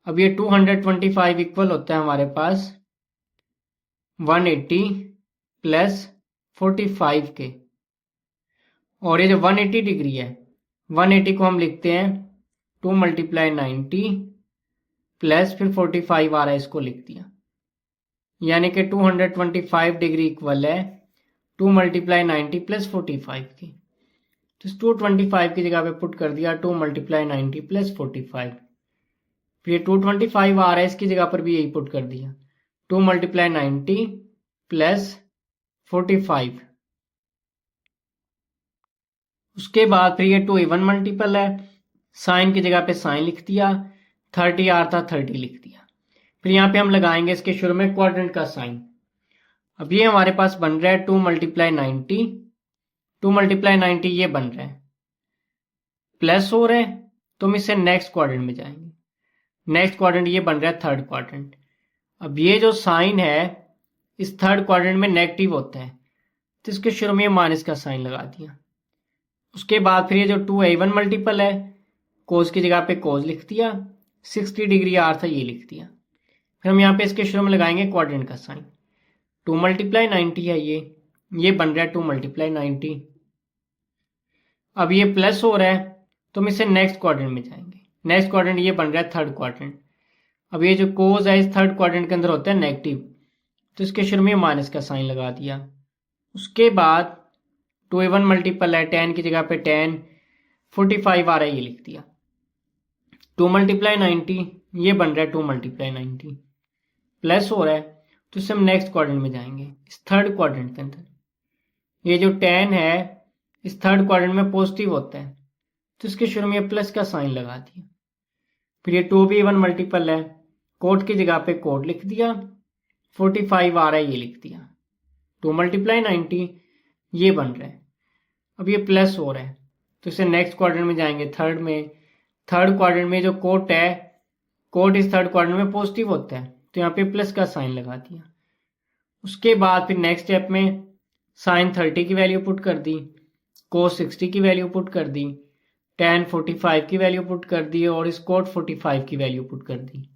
अब ये 225 इक्वल होता है हमारे पास 180 प्लस 45 के। और ये जो 180 डिग्री है 180 को हम लिखते हैं 2 मल्टीप्लाई 90 प्लस फिर 45 आ रहा है, इसको लिख दिया, यानी कि 225 डिग्री इक्वल है 2 मल्टीप्लाई 90 प्लस 45 की। तो 225 की जगह पे पुट कर दिया 2 मल्टीप्लाई 90 प्लस 45, फिर ये 225 आ रहा है इसकी जगह पर भी यही पुट कर दिया 2 मल्टीप्लाई 90 प्लस 45। उसके बाद फिर ये 2 इवन मल्टीपल है, साइन की जगह पे साइन लिख दिया, 30 आ था 30 लिख दिया। फिर यहाँ पे हम लगाएंगे इसके शुरू में क्वाड्रेंट का साइन। अब ये हमारे पास बन रहा है 2 मल्टीप्लाई 90, 2 मल्टीप्लाई 90 ये बन रहा है, प्लस हो रहा है तो हम इससे नेक्स्ट क्वाड्रेंट में जाएंगे। नेक्स्ट क्वाड्रेंट ये बन रहा है थर्ड क्वाड्रेंट। अब ये जो साइन है इस थर्ड क्वाड्रेंट में नेगेटिव होता है तो इसके शुरू में माइनस का साइन लगा दिया। उसके बाद फिर ये जो 2a1 मल्टीपल है कोस की जगह पे कोस लिख दिया, 60 डिग्री आर था ये लिख दिया। फिर हम यहाँ पे इसके शुरू में लगाएंगे क्वाड्रेंट का साइन। 2 मल्टीप्लाई 90 है ये बन रहा है 2 मल्टीप्लाई 90। अब ये प्लस हो रहा है तो हम इसे नेक्स्ट क्वाड्रेंट में जाएंगे। नेक्स्ट क्वाड्रेंट ये बन रहा है थर्ड क्वाड्रेंट। अब ये जो कोस है इस थर्ड क्वाड्रेंट के अंदर होता है नेगेटिव तो इसके शुरू में माइनस का साइन लगा दिया। उसके बाद 2a1 मल्टीपल है, tan की जगह पे tan 45 आ रहा है ये लिख दिया। 2 मल्टीप्लाई 90 ये बन रहा है 2 मल्टीप्लाई 90, प्लस हो रहा है तो इससे हम नेक्स्ट क्वाड्रेंट में जाएंगे। इस थर्ड क्वाड्रेंट के अंदर ये जो tan है इस थर्ड क्वाड्रेंट में पॉजिटिव होता है तो इसके शुरू में प्लस का साइन लगा दिया। फिर ये 2b1 मल्टीपल है, कोट की जगह पे कोट लिख दिया, 45 आ रहा है ये लिख दिया। 2 मल्टीप्लाई 90 ये बन रहा है। अब ये प्लस हो रहा है तो इसे नेक्स्ट क्वाड्रेंट में जाएंगे थर्ड में। थर्ड क्वाड्रेंट में जो कोट है कोट इस थर्ड क्वाड्रेंट में पॉजिटिव होता है तो यहाँ पे प्लस का साइन लगा दिया। उसके बाद फिर नेक्स्ट स्टेप में साइन 30 की वैल्यू पुट कर दी, कोस 60 की वैल्यू पुट कर दी, tan 45 की वैल्यू पुट कर दी और इस कोट 45 की वैल्यू पुट कर दी।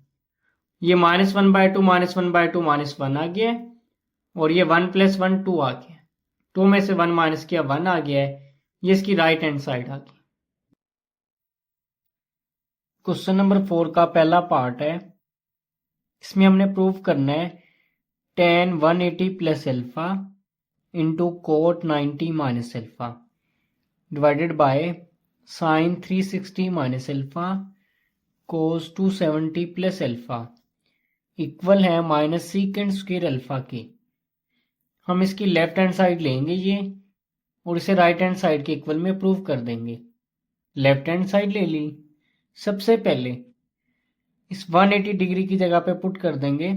ये -1/2 -1/2 -1 आ गया है और ये 1 + 1 2 आ गया। 2 में से 1 माइनस किया 1 आ गया है, ये इसकी राइट हैंड साइड आ गई। क्वेश्चन नंबर 4 का पहला पार्ट है, इसमें हमने प्रूव करना है tan 180 + alpha into coat 90 - alpha divided by sine 360 - alpha cos 270 + alpha equal है -sec² अल्फा के। हम इसकी लेफ्ट हैंड साइड लेंगे ये और इसे राइट हैंड साइड के इक्वल में प्रूव कर देंगे। लेफ्ट हैंड साइड ले ली। सबसे पहले इस 180 डिग्री की जगह पे पुट कर देंगे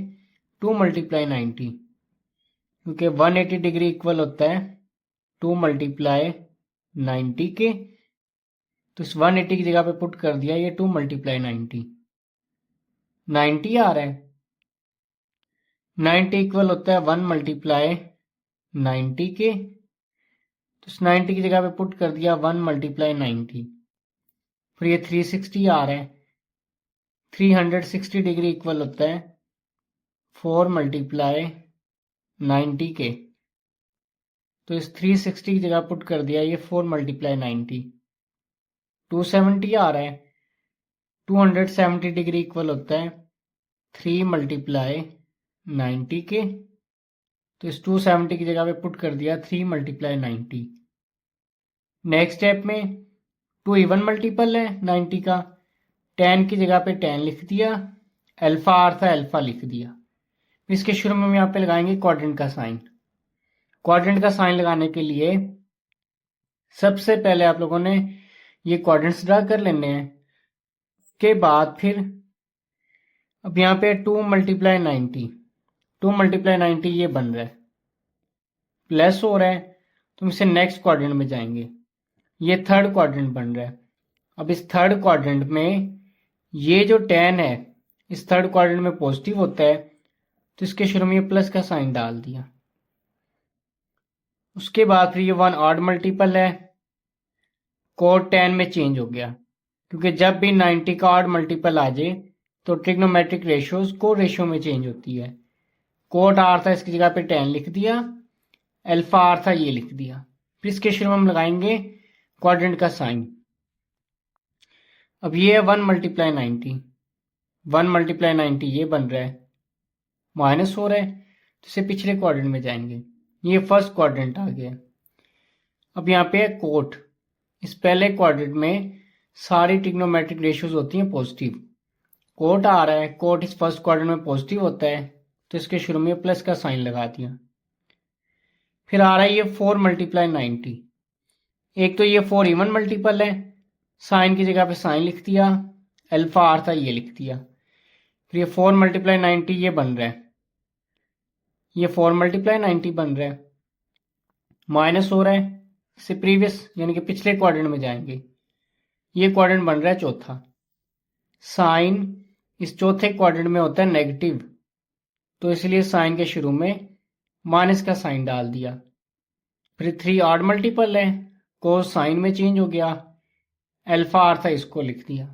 2 मल्टीप्लाई 90, क्योंकि 180 डिग्री इक्वल होता है 2 मल्टीप्लाई 90 के। तो इस 180 की जगह पे पुट कर दिया ये 2 मल्टीप्लाई 90, 90 आ रहा है। 90 इक्वल होता है 1 मल्टीप्लाई 90 के। तो इस 90 की जगह पे पुट कर दिया 1 मल्टीप्लाई 90, फिर ये 360 आ रहा है। 360 डिग्री इक्वल होता है 4 मल्टीप्लाई 90 के। तो इस 360 की जगह पुट कर दिया ये 4 मल्टीप्लाई 90, 270 आ रहा है। 270 डिग्री इक्वल होता है 3 मल्टीप्लाई 90 के। तो इस 270 की जगह पे पुट कर दिया 3 मल्टीप्लाई 90। नेक्स्ट स्टेप में 2 इवन मल्टीपल है 90 का, tan की जगह पे tan लिख दिया, अल्फा आर था अल्फा लिख दिया। इसके शुरू में हम यहाँ पे लगाएंगे क्वाड्रेंट का साइन। क्वाड्रेंट का साइन लगाने के लिए सबसे पहले आप लोगों ने ये क्वाड्रेंट्स ड्रा कर लेने हैं। उसके बाद फिर अब यहाँ पे 2 मल्टीप्लाई 90, 2 मल्टीप्लाई 90 ये बन रहा है, प्लस हो रहा है तो हम इसे नेक्स्ट क्वाड्रेंट में जाएंगे। ये थर्ड क्वाड्रेंट बन रहा है। अब इस थर्ड क्वाड्रेंट में ये जो tan है इस थर्ड क्वाड्रेंट में पॉजिटिव होता है तो इसके शुरू में ये प्लस का साइन डाल दिया। उसके बाद फिर ये 1 ऑड मल्टीपल है, कोट tan में चेंज हो गया, क्योंकि जब भी 90 का ऑड मल्टीपल आ जाए तो ट्रिग्नोमेट्रिक रेशियोज को रेशियो में चेंज होती है। कोट आर था इसकी जगह पे tan लिख दिया, अल्फा आर था ये लिख दिया। फिर इसके शुरू में हम लगाएंगे क्वाड्रेंट का साइन। अब ये है 1 मल्टीप्लाई 90, 1 मल्टीप्लाई 90 ये बन रहा है, माइनस हो रहा है तो इसे पिछले क्वाड्रेंट में जाएंगे। ये फर्स्ट क्वाड्रेंट आ गया। अब यहाँ पे है कोट। इस पहले क्वाड्रेंट में सारी ट्रिग्नोमेट्रिक रेशियोज होती हैं पॉजिटिव। कोट आ रहा है, कोट इस फर्स्ट क्वाड्रेंट में पॉजिटिव होता है तो इसके शुरू में प्लस का साइन लगा दिया। फिर आ रहा है ये 4 मल्टीप्लाई 90। एक तो ये 4 इवन मल्टीपल है, साइन की जगह पे साइन लिख दिया, अल्फा आर था ये लिख दिया। फिर ये 4 मल्टीप्लाई 90 ये बन रहा है। ये 4 मल्टीप्लाई 90 बन रहा है, माइनस हो रहा है, इससे प्रीवियस यानी कि पिछले क्वाड्रेंट में जाएंगे, ये क्वाड्रेंट बन रहा है चौथा। साइन इस चौथे क्वाड्रेंट में होता है नेगेटिव, तो इसलिए साइन के शुरू में माइनस का साइन डाल दिया। फिर 3 ऑड मल्टीपल है, कोस साइन में चेंज हो गया, अल्फा आर था इसको लिख दिया।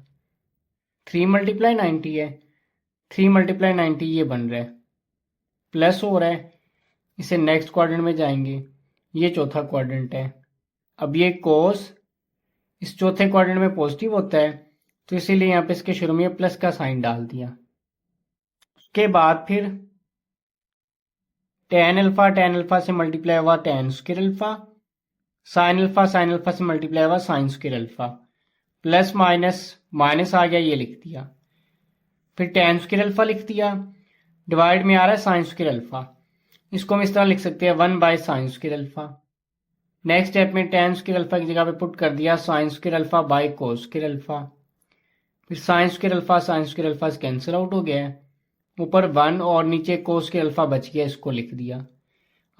3 मल्टीप्लाई 90 है, 3 मल्टीप्लाई 90 ये बन रहा है, प्लस हो रहा है, इसे नेक्स्ट क्वाड्रेंट में जाएंगे, ये चौथा क्वाड्रेंट है। अब ये कोस इस चौथे क्वाड्रेंट में पॉजिटिव होता है, तो इसीलिए यहाँ पे इसके शुरू में प्लस का साइन डाल दिया। उसके बाद फिर टेन अल्फा से मल्टीप्लाई हुआ tan square alpha, sine alpha से मल्टीप्लाई हुआ sine square alpha, plus minus minus आ गया, ये लिख दिया। फिर टेन स्क्वायर अल्फा लिख दिया, डिवाइड में आ रहा है साइन स्क्वायर अल्फा, इसको हम इस तरह लिख सकते हैं 1/sin square alpha. Next step में टेन स्क्वायर अल्फा की जगह पे पुट कर दिया sign square alpha by cos square alpha. फिर साइन स्क्वायर अल्फा से कैंसिल आउट हो गया है, ऊपर 1 और नीचे कोस स्क्वायर अल्फा बच गया, इसको लिख दिया।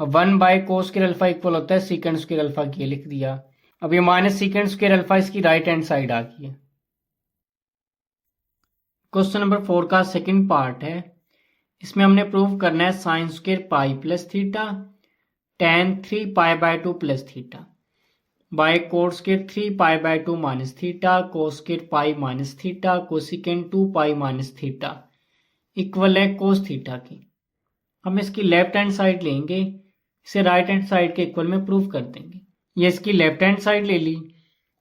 अब 1/cos स्क्वायर अल्फा इक्वल होता है सीकेंड स्क्वायर अल्फा की, लिख दिया। अब ये माइनस सीकेंड स्क्वायर अल्फा इसकी राइट हैंड साइड आ गई है। क्वेश्चन नंबर 4 का सेकंड पार्ट है, इसमें हमने प्रूव करना है sine square pi plus theta tan 3π/2 plus theta by cot square 3π/2 minus theta cos square pi minus theta cosecant 2π minus theta equal है कोस थीटा की। हम इसकी लेफ्ट हैंड साइड लेंगे, इसे राइट हैंड साइड के equal में prove कर देंगे। ये इसकी लेफ्ट हैंड साइड ले ली,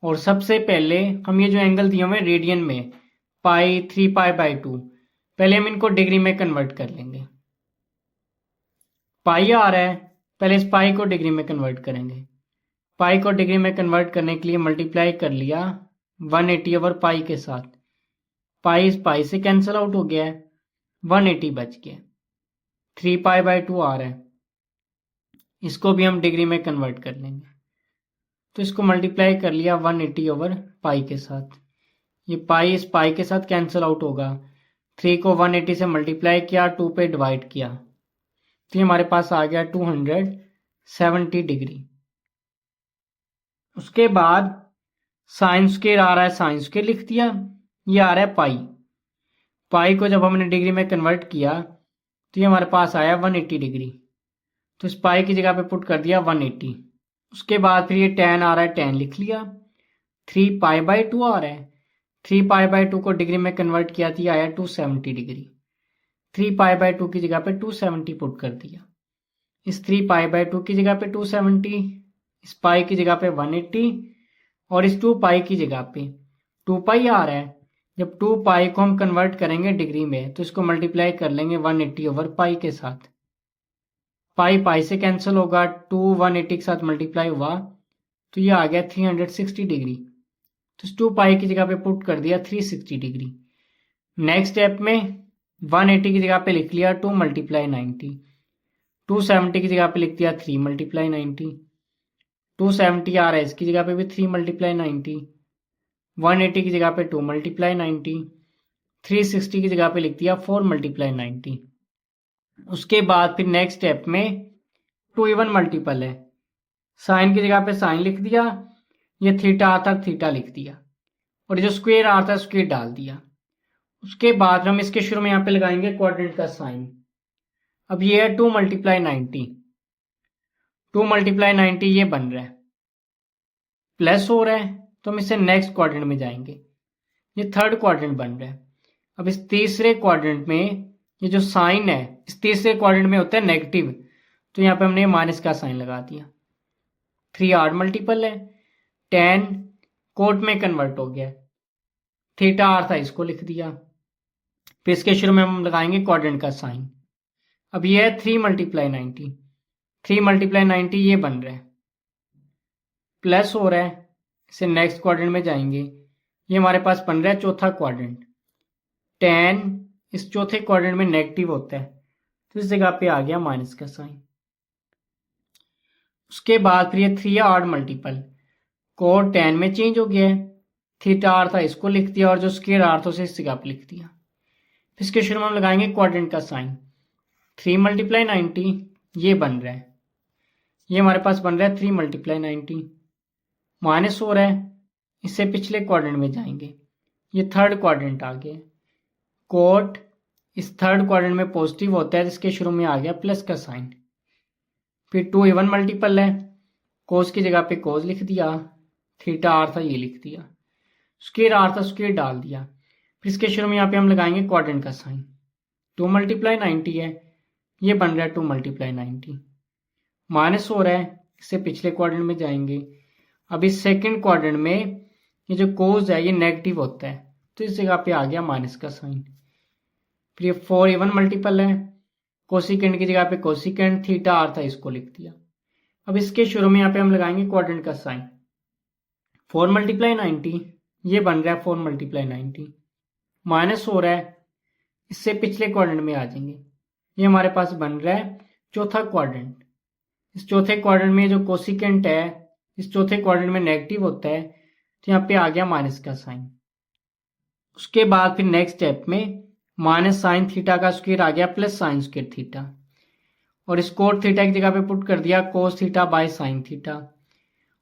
और सबसे पहले हम ये जो एंगल दिए हुए रेडियन में पाई 3π/2, पहले हम इनको डिग्री में कन्वर्ट कर लेंगे। पाई आ रहा है, पहले इस पाई को डिग्री में कन्वर्ट करेंगे। पाई को डिग्री में कन्वर्ट करने के लिए मल्टीप्लाई कर लिया 180 ओवर पाई के साथ, पाई इस पाई से कैंसिल आउट हो गया है, 180 बच गया, 3π/2 आ रहा है, इसको भी हम डिग्री में कन्वर्ट कर लेंगे। तो इसको मल्टीप्लाई कर लिया 180 ओवर पाई के साथ, ये पाई इस पाई के साथ कैंसिल आउट होगा, 3 को 180 से मल्टीप्लाई किया, 2 पे डिवाइड किया, तो ये हमारे पास आ गया 270 डिग्री। उसके बाद साइन स्क्वायर आ रहा है, साइन स्क्वायर लिख दिया, ये आ रहा है पाई। पाई को जब हमने डिग्री में कन्वर्ट किया तो ये हमारे पास आया 180 डिग्री, तो इस पाई की जगह पे पुट कर दिया 180। उसके बाद फिर ये tan आ रहा है, tan लिख लिया, 3π/2 आ रहा है, 3π/2 को डिग्री में कन्वर्ट किया तो आया 270 डिग्री, 3π/2 की जगह पे 270 पुट कर दिया। इस 3π/2 की जगह पे 270, इस पाई की जगह पे 180 और इस 2 पाई की जगह पे 2 पाई आ रहा है। जब 2 पाई को हम कन्वर्ट करेंगे डिग्री में तो इसको मल्टीप्लाई कर लेंगे 180 ओवर पाई के साथ, पाई पाई से कैंसिल होगा, 2 180 के साथ मल्टीप्लाई हुआ तो ये आ गया 360 डिग्री, तो इस 2 पाई की जगह पे पुट कर दिया 360 डिग्री। नेक्स्ट स्टेप में 180 की जगह पे लिख लिया 2 × 90, 270 की जगह पे लिख दिया 3 × 90, 270 आ रहा है, इसकी जगह पे भी 3 × 90, 180 की जगह पे 2 × 90, 360 की जगह पे लिख दिया 4 × 90। उसके बाद फिर नेक्स्ट स्टेप में 2 इवन मल्टीपल है, साइन की जगह पे साइन लिख दिया, ये थीटा आता थीटा लिख दिया, और जो स्क्वायर आता है स्क्वायर डाल दिया। उसके बाद हम इसके शुरू में यहाँ पे लगाएंगे क्वाड्रेंट का साइन। अब ये है 2 × 90, 2 × 90 ये बन रहा है, प्लस हो रहा है, तो हम इससे नेक्स्ट क्वाड्रेंट में जाएंगे, ये थर्ड क्वाड्रेंट बन रहा है। अब इस तीसरे क्वाड्रेंट में ये जो साइन है इस तीसरे क्वाड्रेंट में होता है नेगेटिव, तो यहाँ पे हमने माइनस का साइन लगा दिया। 3 ऑड मल्टीपल है, tan कोट में कन्वर्ट हो गया, थीटा आर था, इसको लिख दिया। फिर इसके शुरू में हम लगाएंगे क्वाड्रेंट का साइन। अब ये है 3 × 90, 3 × 90 ये बन रहा है, प्लस हो रहा है, इसे नेक्स्ट क्वाड्रेंट में जाएंगे, ये हमारे पास बन रहा है चौथा क्वाड्रेंट। tan इस चौथे क्वाड्रेंट में नेगेटिव होता है, तो इस जगह पे आ गया माइनस का साइन। उसके बाद फिर ये 3 ऑड मल्टीपल, कोट tan में चेंज हो गया है, थीटा आर था, इसको लिख दिया, और जो स्क्वायर आर था उसे इस जगह पे लिख दिया। फिर इसके शुरू में हम लगाएंगे क्वाड्रेंट का साइन, 3 × 90, ये बन रहा है, ये हमारे पास बन रहा है 3 × 90। माइनस हो रहा है, इससे पिछले क्वाड्रेंट में जाएंगे, ये थर्ड क्वाड्रेंट आ गया। कोट इस थर्ड क्वाड्रेंट में पॉजिटिव होता है, जिसके शुरू में आ गया प्लस का साइन। फिर 2 इवन मल्टीपल है, कोस की जगह पे कोस लिख दिया, थीटा आर था ये लिख दिया, स्क्वायर आर था स्क्वायर डाल दिया। फिर इसके शुरू में यहाँ पे हम लगाएंगे क्वाड्रेंट का साइन। 2 × 90 है, ये बन रहा है 2 × 90। माइनस हो रहा है, इससे पिछले क्वाड्रेंट में जाएंगे। अब इस सेकेंड क्वाड्रेंट में ये जो कोस है ये नेगेटिव होता है, तो इस जगह पे आ गया माइनस का साइन। फिर ये 4 इवन मल्टीपल है, कोसिकेंड की जगह पे कोसिकेंड, थीटा आर था इसको लिख दिया। अब इसके शुरू में यहाँ पे हम लगाएंगे क्वाड्रेंट का साइन। 4 × 90, ये बन रहा है 4 × 90। माइनस हो रहा है, इससे पिछले क्वाड्रेंट में आ जाएंगे, ये हमारे पास बन रहा है चौथा क्वाड्रेंट। इस चौथे क्वाड्रेंट में जो कोसिकेंट है इस चौथे क्वाड्रेंट में नेगेटिव होता है, तो यहाँ पे आ गया माइनस का साइन। उसके बाद फिर नेक्स्ट स्टेप में माइनस साइन थीटा का स्क्वायर आ गया प्लस साइन स्क्वायर थीटा, और इस कोट थीटा की जगह पे पुट कर दिया cos theta by sine theta,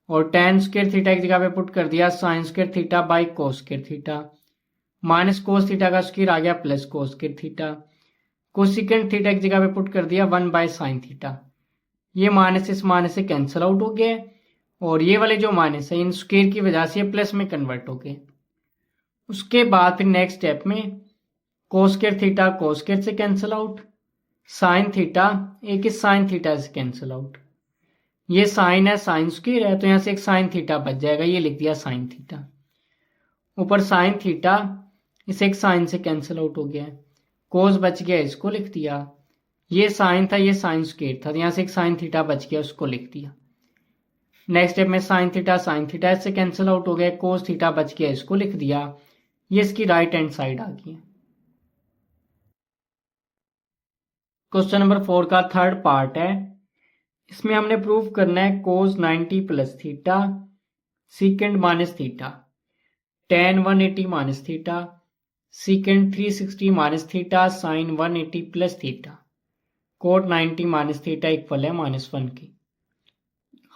और टेन स्क्वायर थीटा की जगह पे पुट कर दिया sine square theta by cos square theta. Minus cos theta का स्क्वायर आ गया plus cos square theta, cosecant theta की जगह पे पुट कर दिया 1/sin थीटा। ये माइनस इस माइनस से कैंसिल आउट हो गया, और ये वाले जो माइनस है इन स्क्वायर की वजह से ये प्लस में कन्वर्ट हो गए। उसके बाद फिर नेक्स्ट स्टेप में cos square theta cos square से कैंसिल आउट, साइन थीटा एक इस साइन थीटा से कैंसिल आउट। ये साइन है साइन स्क्वायर है, तो यहां से एक साइन थीटा बच जाएगा, ये लिख दिया साइन थीटा। ऊपर साइन थीटा इस एक साइन से कैंसिल आउट हो गया, कोस बच गया इसको लिख दिया। ये साइन था ये साइन स्क्वायर था, तो यहां से एक साइन थीटा बच गया उसको लिख दिया। नेक्स्ट स्टेप में साइन थीटा इससे कैंसिल आउट हो गया, कोस थीटा बच गया इसको लिख दिया। ये इसकी राइट हैंड साइड आ गई। क्वेश्चन नंबर 4 का थर्ड पार्ट है, इसमें हमने प्रूव करना है cos 90 plus theta, secant minus theta, tan 180 minus theta, secant 360 minus theta, sine 180 plus theta, cot 90 minus theta equal है -1 के।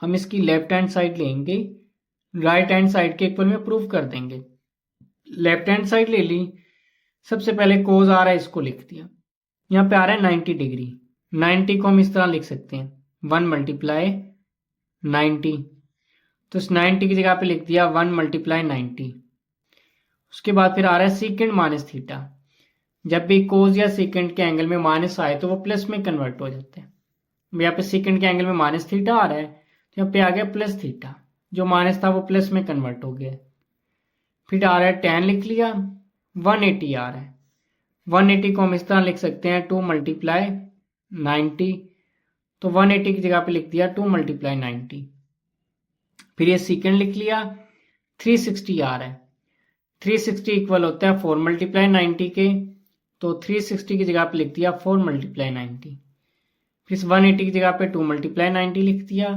हम इसकी लेफ्ट हैंड साइड लेंगे, राइट हैंड साइड के इक्वल में प्रूव कर देंगे। लेफ्ट हैंड साइड ले ली, सबसे पहले कोस आ रहा है इसको लिख दिया, यहाँ पे आ रहा है 90 डिग्री। 90 को हम इस तरह लिख सकते हैं 1 × 90, तो इस 90 की जगह पे लिख दिया 1 × 90। उसके बाद फिर आ रहा है सीकेंड माइनस थीटा, जब भी कोस या सीकेंड के एंगल में माइनस आए तो वो प्लस में कन्वर्ट हो जाते हैं। यहाँ पे सीकेंड के एंगल में माइनस थीटा आ रहा है, तो यहाँ पे आ गया प्लस थीटा, जो माइनस था वो प्लस में कन्वर्ट हो गया। फिर आ रहा है टेन लिख लिया, 180 आ रहा है, 180 को हम इस तरह लिख सकते हैं 2 × 90, तो 180 की जगह पे लिख दिया 2 × 90। फिर ये सीकेंड लिख लिया, 360 आ रहा है, 360 इक्वल होता है 4 × 90 के, तो 360 की जगह पे लिख दिया 4 × 90। फिर 180 की जगह पे 2 × 90 लिख दिया,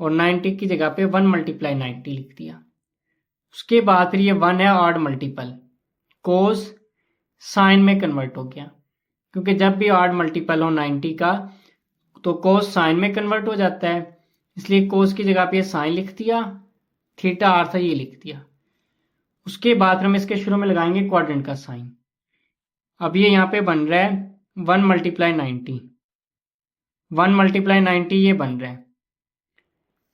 और 90 की जगह पे 1 × 90 लिख दिया। उसके बाद फिर ये 1 है ऑड मल्टीपल, कोस साइन में कन्वर्ट हो गया, क्योंकि जब भी ऑड मल्टीपल हो 90 का तो कोस साइन में कन्वर्ट हो जाता है, इसलिए कोस की जगह पे साइन लिख दिया, थीटा आर था ये लिख दिया। उसके बाद हम इसके शुरू में लगाएंगे क्वाड्रेंट का साइन। अब ये यहाँ पे बन रहा है 1 × 90, 1 × 90 ये बन रहा है,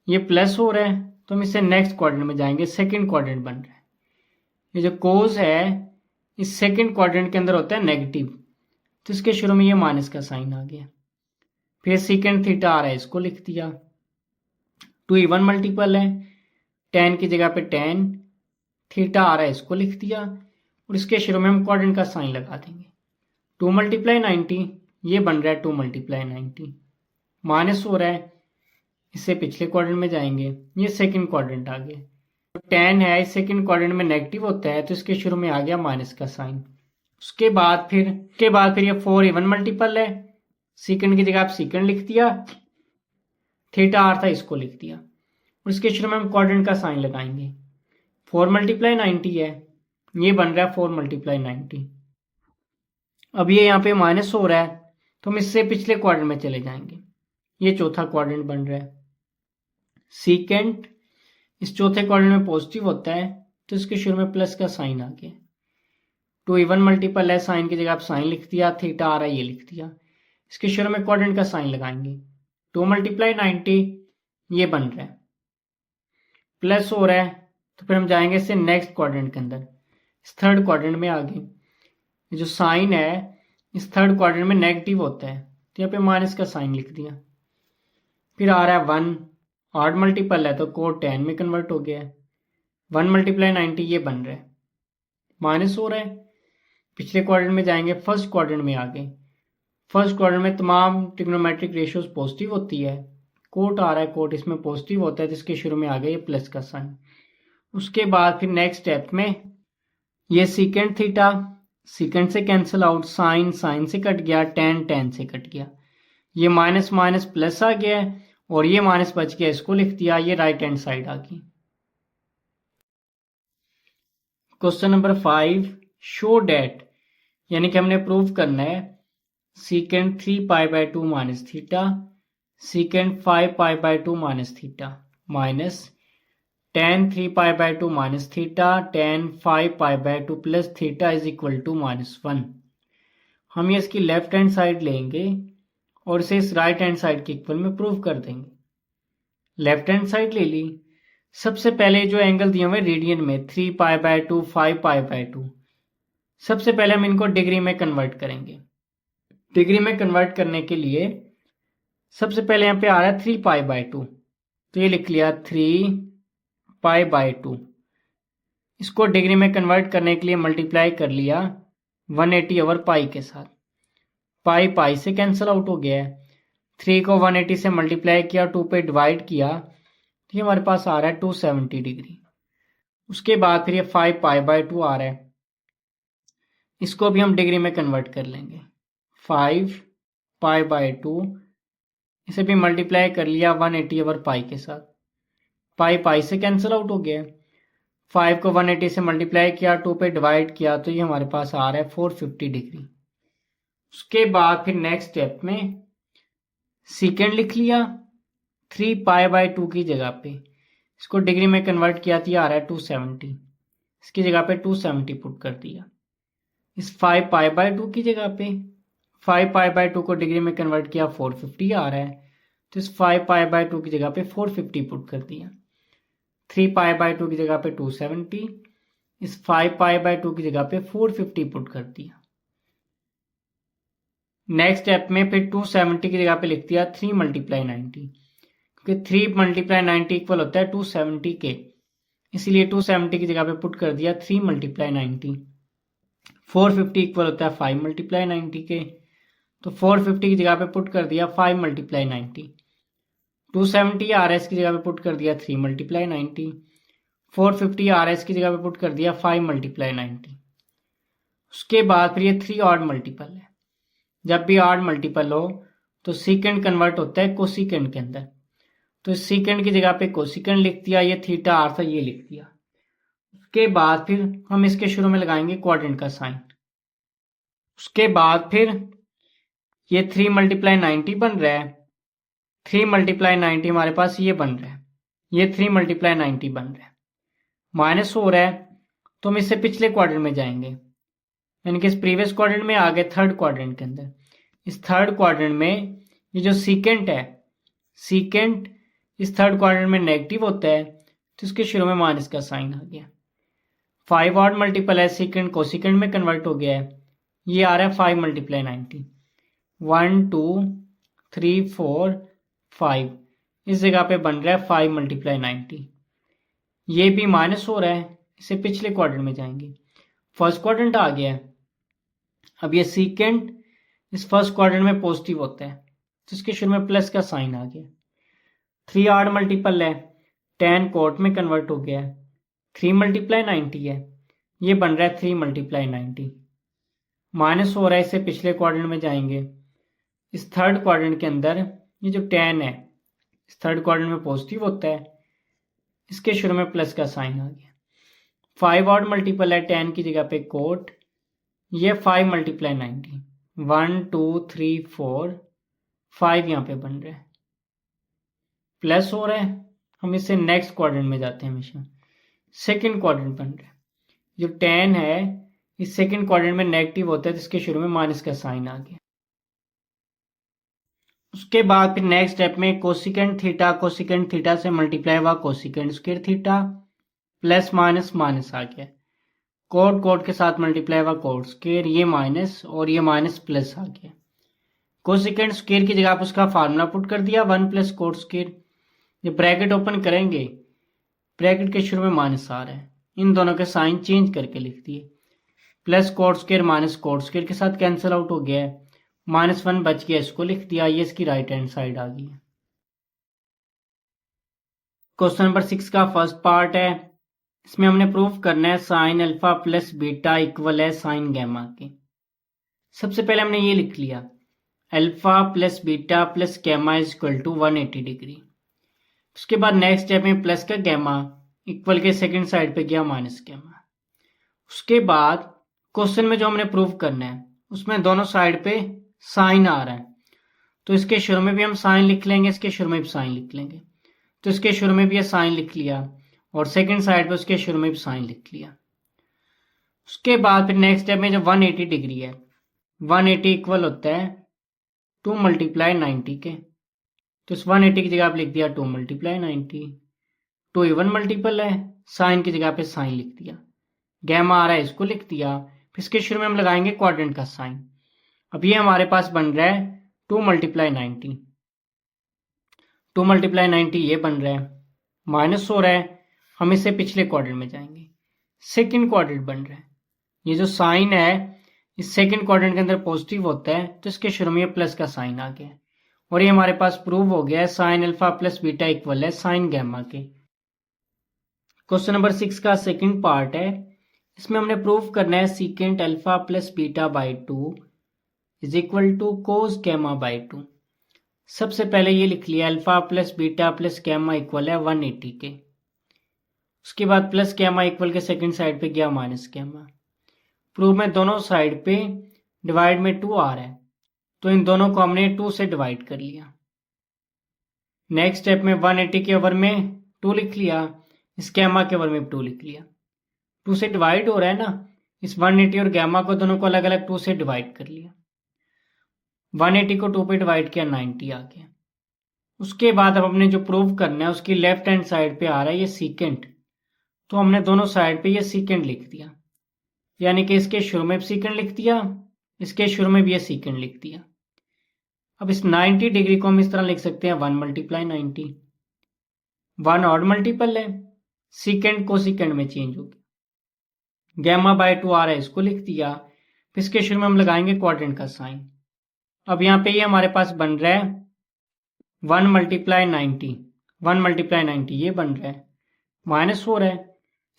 ये प्लस हो रहा है, तो हम इससे नेक्स्ट क्वाड्रेंट में जाएंगे, सेकंड क्वाड्रेंट बन रहा है। ये जो कोस है इस सेकंड क्वाड्रेंट के अंदर होता है नेगेटिव, तो इसके शुरू में ये माइनस का साइन आ गया। फिर सेकंड थीटा आ रहा है इसको लिख दिया, 2 इवन मल्टीपल है, 10 की जगह पे 10, थीटा आ रहा है इसको लिख दिया, और इसके शुरू में हम क्वाड्रेंट का साइन लगा देंगे। 2 × 90 ये बन रहा है 2 × 90, माइनस हो रहा है, इससे पिछले क्वाड्रेंट में जाएंगे, ये सेकंड क्वाड्रेंट आ गया। तो 10 है इस सेकंड क्वाड्रेंट में नेगेटिव होता है, तो इसके शुरू में आ गया माइनस का साइन। उसके बाद फिर ये 4 इवन मल्टीपल है, सेकंड की जगह आप सेकंड लिख दिया, थीटा आर था इसको लिख दिया, और इसके शुरू में हम क्वाड्रेंट का साइन लगाएंगे। 4 × 90 है, ये बन रहा है 4 × 90। अब ये यहाँ पे माइनस हो रहा है, तो हम इससे पिछले क्वाड्रेंट में चले जाएंगे, ये चौथा क्वाड्रेंट बन रहा है। सीकेंट इस चौथे क्वाड्रेंट में पॉजिटिव होता है तो इसके शुरू में प्लस का साइन आ गया। 2 इवन मल्टीपल है, साइन की जगह आप साइन लिख दिया, थीटा आ रहा है ये लिख दिया। इसके शुरू में क्वाड्रेंट का साइन लगाएंगे। 2 × 90 ये बन रहा है, प्लस हो रहा है तो फिर हम जाएंगे इससे नेक्स्ट क्वाड्रेंट के अंदर, इस थर्ड क्वाड्रेंट में आगे। जो साइन है इस थर्ड क्वाड्रेंट में नेगेटिव होता है तो यहाँ पे माइनस का साइन लिख दिया। फिर आ रहा है 1, ऑड मल्टीपल है तो कोट 10 में कन्वर्ट हो गया है। 1 × 90 ये बन रहा है, माइनस हो रहा है। पिछले क्वाड्रेंट में जाएंगे, फर्स्ट क्वाड्रेंट में आगे। फर्स्ट क्वाड्रेंट में तमाम ट्रिग्नोमेट्रिक रेशियोज पॉजिटिव होती है। कोट आ रहा है, कोट इसमें पॉजिटिव होता है जिसके शुरू में आ गया ये प्लस का साइन। उसके बाद फिर नेक्स्ट स्टेप में ये सीकेंट थीटा, सीकेंट से कैंसिल आउट, साइन साइन से कट गया, टेन टेन से कट गया, ये माइनस माइनस प्लस आ गया है और ये माइनस बच गया, इसको लिख दिया, ये राइट हैंड साइड आ गई। क्वेश्चन नंबर 5, शो डेट, यानी कि हमने प्रूव करना है secant 3π/2 minus theta, secant 5π/2 minus theta minus tan 3π/2 minus theta tan 5π/2 plus theta is equal to -1। हम ये इसकी लेफ्ट हैंड साइड लेंगे और इसे इस राइट हैंड साइड के इक्वल में प्रूव कर देंगे। लेफ्ट हैंड साइड ले ली। सबसे पहले जो एंगल दिए हुए रेडियन में 3π/2 5π/2, सबसे पहले हम इनको डिग्री में कन्वर्ट करेंगे। डिग्री में कन्वर्ट करने के लिए सबसे पहले यहाँ पे आ रहा है 3π/2 तो ये लिख लिया 3π/2। इसको डिग्री में कन्वर्ट करने के लिए मल्टीप्लाई कर लिया 180/π के साथ। पाई पाई से कैंसिल आउट हो गया है। 3 को 180 से मल्टीप्लाई किया, 2 पे डिवाइड किया तो ये हमारे पास आ रहा है 270 डिग्री। उसके बाद फिर ये 5π/2 आ रहा है, इसको भी हम डिग्री में कन्वर्ट कर लेंगे। 5π/2 इसे भी मल्टीप्लाई कर लिया 180/π के साथ। पाई पाई से कैंसिल आउट हो गया। 5 को 180 से मल्टीप्लाई किया, 2 पे डिवाइड किया तो ये हमारे पास आ रहा है 450 डिग्री। उसके बाद फिर नेक्स्ट स्टेप में सीकेंड लिख लिया 3π/2 की जगह पे, इसको डिग्री में कन्वर्ट किया तो ये आ रहा है 270, इसकी जगह पे 270 पुट कर दिया। इस 5π/2 की जगह पे 5π/2 को डिग्री में कन्वर्ट किया 450 आ रहा है तो इस 5π/2 की जगह पे 450 पुट कर दिया। 3π/2 की जगह पे 270, इस 5π/2 की जगह पे 450 पुट कर दिया। नेक्स्ट स्टेप में फिर 270 की जगह पे लिख दिया 3 × 90, क्योंकि 3 × 90 इक्वल होता है 270 के, इसीलिए 270 की जगह पे पुट कर दिया 3 × 90। 450 इक्वल होता है 5 × 90 के, तो 450 की जगह पे पुट कर दिया 5 × 90। 270 आ रहा है, इसकी जगह पे पुट कर दिया 3 × 90। 450 आ रहा है, इसकी जगह पे पुट कर दिया 5 × 90। उसके बाद फिर ये 3 ऑड मल्टीपल है। जब भी ऑड मल्टीपल हो तो सीकेंड कन्वर्ट होता है कोसिकेंड के अंदर, तो इस सीकेंड की जगह पे कोसिकेंड लिख दिया, ये थीटा आर था ये लिख दिया। उसके बाद फिर हम इसके शुरू में लगाएंगे क्वाड्रेंट का साइन। उसके बाद फिर ये 3 × 90 बन रहा है, 3 × 90 हमारे पास ये बन रहा है, ये 3 × 90 बन रहा है, माइनस हो रहा है तो हम इससे पिछले क्वाड्रेंट में जाएंगे, यानी कि इस प्रीवियस क्वाड्रेंट में आ गए थर्ड क्वाड्रेंट के अंदर। इस थर्ड क्वाड्रेंट में ये जो सीकेंट है, सीकेंट इस थर्ड क्वाड्रेंट में नेगेटिव होता है तो इसके शुरू में माइनस का साइन आ गया। 5 ऑड मल्टीपल है, सीकेंट कोसिकेंट में कन्वर्ट हो गया है, ये आ रहा है 5 × 90। 1 2 3 4 5, इस जगह पे बन रहा है 5 × 90। ये भी माइनस हो रहा है, इसे पिछले क्वाड्रेंट में जाएंगे, फर्स्ट क्वाड्रेंट आ गया है। अब ये सीकेंट इस फर्स्ट क्वाड्रेंट में पॉजिटिव होता है तो इसके शुरू में प्लस का साइन आ गया। 3 ऑड मल्टीपल है, tan कोट में कन्वर्ट हो गया है, 3 × 90 है, ये बन रहा है 3 × 90। माइनस हो रहा है, इसे पिछले क्वाड्रेंट में जाएंगे। इस थर्ड क्वाड्रेंट के अंदर ये जो tan है इस थर्ड क्वाड्रेंट में पॉजिटिव होता है, इसके शुरू में प्लस का साइन आ गया। 5 ऑड मल्टीपल है, tan की जगह पे कोट, ये 5 × 90, 1 2 3 4 5 यहाँ पे बन रहा है, प्लस हो रहा है, हम इससे नेक्स्ट क्वाड्रेंट में जाते हैं हमेशा, सेकंड क्वाड्रेंट बन रहा है। जो 10 है इस सेकंड क्वाड्रेंट में नेगेटिव होता है तो इसके शुरू में माइनस का साइन आ गया। उसके बाद फिर नेक्स्ट स्टेप में कोसिकेंट थीटा से मल्टीप्लाई हुआ cosecant square theta plus minus minus आ गया, कोड के साथ मल्टीप्लाई हुआ कोड स्क्वायर, ये माइनस और ये माइनस प्लस आ गया। कोसिकेंट स्क्वायर की जगह आप उसका फार्मूला पुट कर दिया 1 प्लस कोड स्क्वायर। जब ब्रैकेट ओपन करेंगे ब्रैकेट के शुरू में माइनस आ रहा है, इन दोनों के साइन चेंज करके लिख दिए, plus code square minus code square के साथ कैंसिल आउट हो गया है, -1 बच गया, इसको लिख दिया, ये इसकी राइट हैंड साइड आ गई। क्वेश्चन नंबर 6 का फर्स्ट पार्ट है, इसमें हमने प्रूफ करना है sine alpha plus beta equal है साइन गैमा के। सबसे पहले हमने ये लिख लिया alpha plus beta plus gamma is equal to 180 degree. उसके बाद नेक्स्ट स्टेप में प्लस का गैमा इक्वल के सेकंड साइड पे गया माइनस गैमा। उसके बाद क्वेश्चन में जो हमने प्रूफ करना है उसमें दोनों साइड पे साइन आ रहा है, तो इसके शुरू में भी हम साइन लिख लेंगे, इसके शुरू में भी साइन लिख लेंगे, तो इसके शुरू में भी ये साइन लिख लिया और सेकंड साइड पे उसके शुरू में भी साइन लिख लिया। उसके बाद फिर नेक्स्ट स्टेप में जो 180 डिग्री है 180 इक्वल होता है 2 मल्टीप्लाई 90 के, तो इस 180 की जगह आप लिख दिया 2 मल्टीप्लाई 90, 2 इवन मल्टीपल है, साइन की जगह पे साइन लिख दिया, गैमा आ रहा है इसको लिख दिया, फिर इसके शुरू में हम लगाएंगे क्वाड्रेंट का साइन। अब ये हमारे पास बन रहा है 2 मल्टीप्लाई 90, 2 मल्टीप्लाई 90 ये बन रहा है, माइनस हो रहा है, हम इससे पिछले क्वाड्रेंट में जाएंगे, सेकंड क्वाड्रेंट बन रहा है, ये जो साइन है इस सेकंड क्वाड्रेंट के अंदर पॉजिटिव होता है तो इसके शुरू में ये प्लस का साइन आ गया और ये हमारे पास प्रूव हो गया है sine alpha plus beta equal है साइन गैमा के। क्वेश्चन नंबर 6 का सेकंड पार्ट है, इसमें हमने प्रूव करना है secant alpha plus beta by 2 is equal to cos gamma by 2। सबसे पहले ये लिख लिया alpha plus beta plus gamma equal है 180 के। उसके बाद प्लस गैमा इक्वल के सेकंड साइड पे गया माइनस गैमा। प्रूफ में दोनों साइड पे डिवाइड में 2 आ रहा है तो इन दोनों को हमने 2 से डिवाइड कर लिया। नेक्स्ट स्टेप में 180 के ओवर में 2 लिख लिया, इस गैमा के ओवर में 2 लिख लिया, 2 से डिवाइड हो रहा है ना, इस 180 और गैमा को दोनों को अलग अलग 2 से डिवाइड कर लिया, 180 को 2 पे डिवाइड किया 90 आ गया। उसके बाद अब हमने जो प्रूव करना है उसकी लेफ्ट हैंड साइड पे आ रहा है ये सीकेंट, तो हमने दोनों साइड पे ये सीकेंट लिख दिया, यानी कि इसके शुरू में भी सीकेंट लिख दिया, इसके शुरू में भी ये सीकेंट लिख दिया। अब इस 90 डिग्री को हम इस तरह लिख सकते हैं 1 मल्टीप्लाई 90, 1 ऑड मल्टीपल है, सीकेंट को सीकेंट में चेंज हो गया, गैमा बाय 2 आ रहा है इसको लिख दिया, फिर इसके शुरू में हम लगाएंगे क्वाड्रेंट का साइन। अब यहाँ पे ये हमारे पास बन रहा है 1 मल्टीप्लाई 90, 1 मल्टीप्लाई 90 ये बन रहा है, माइनस हो रहा है,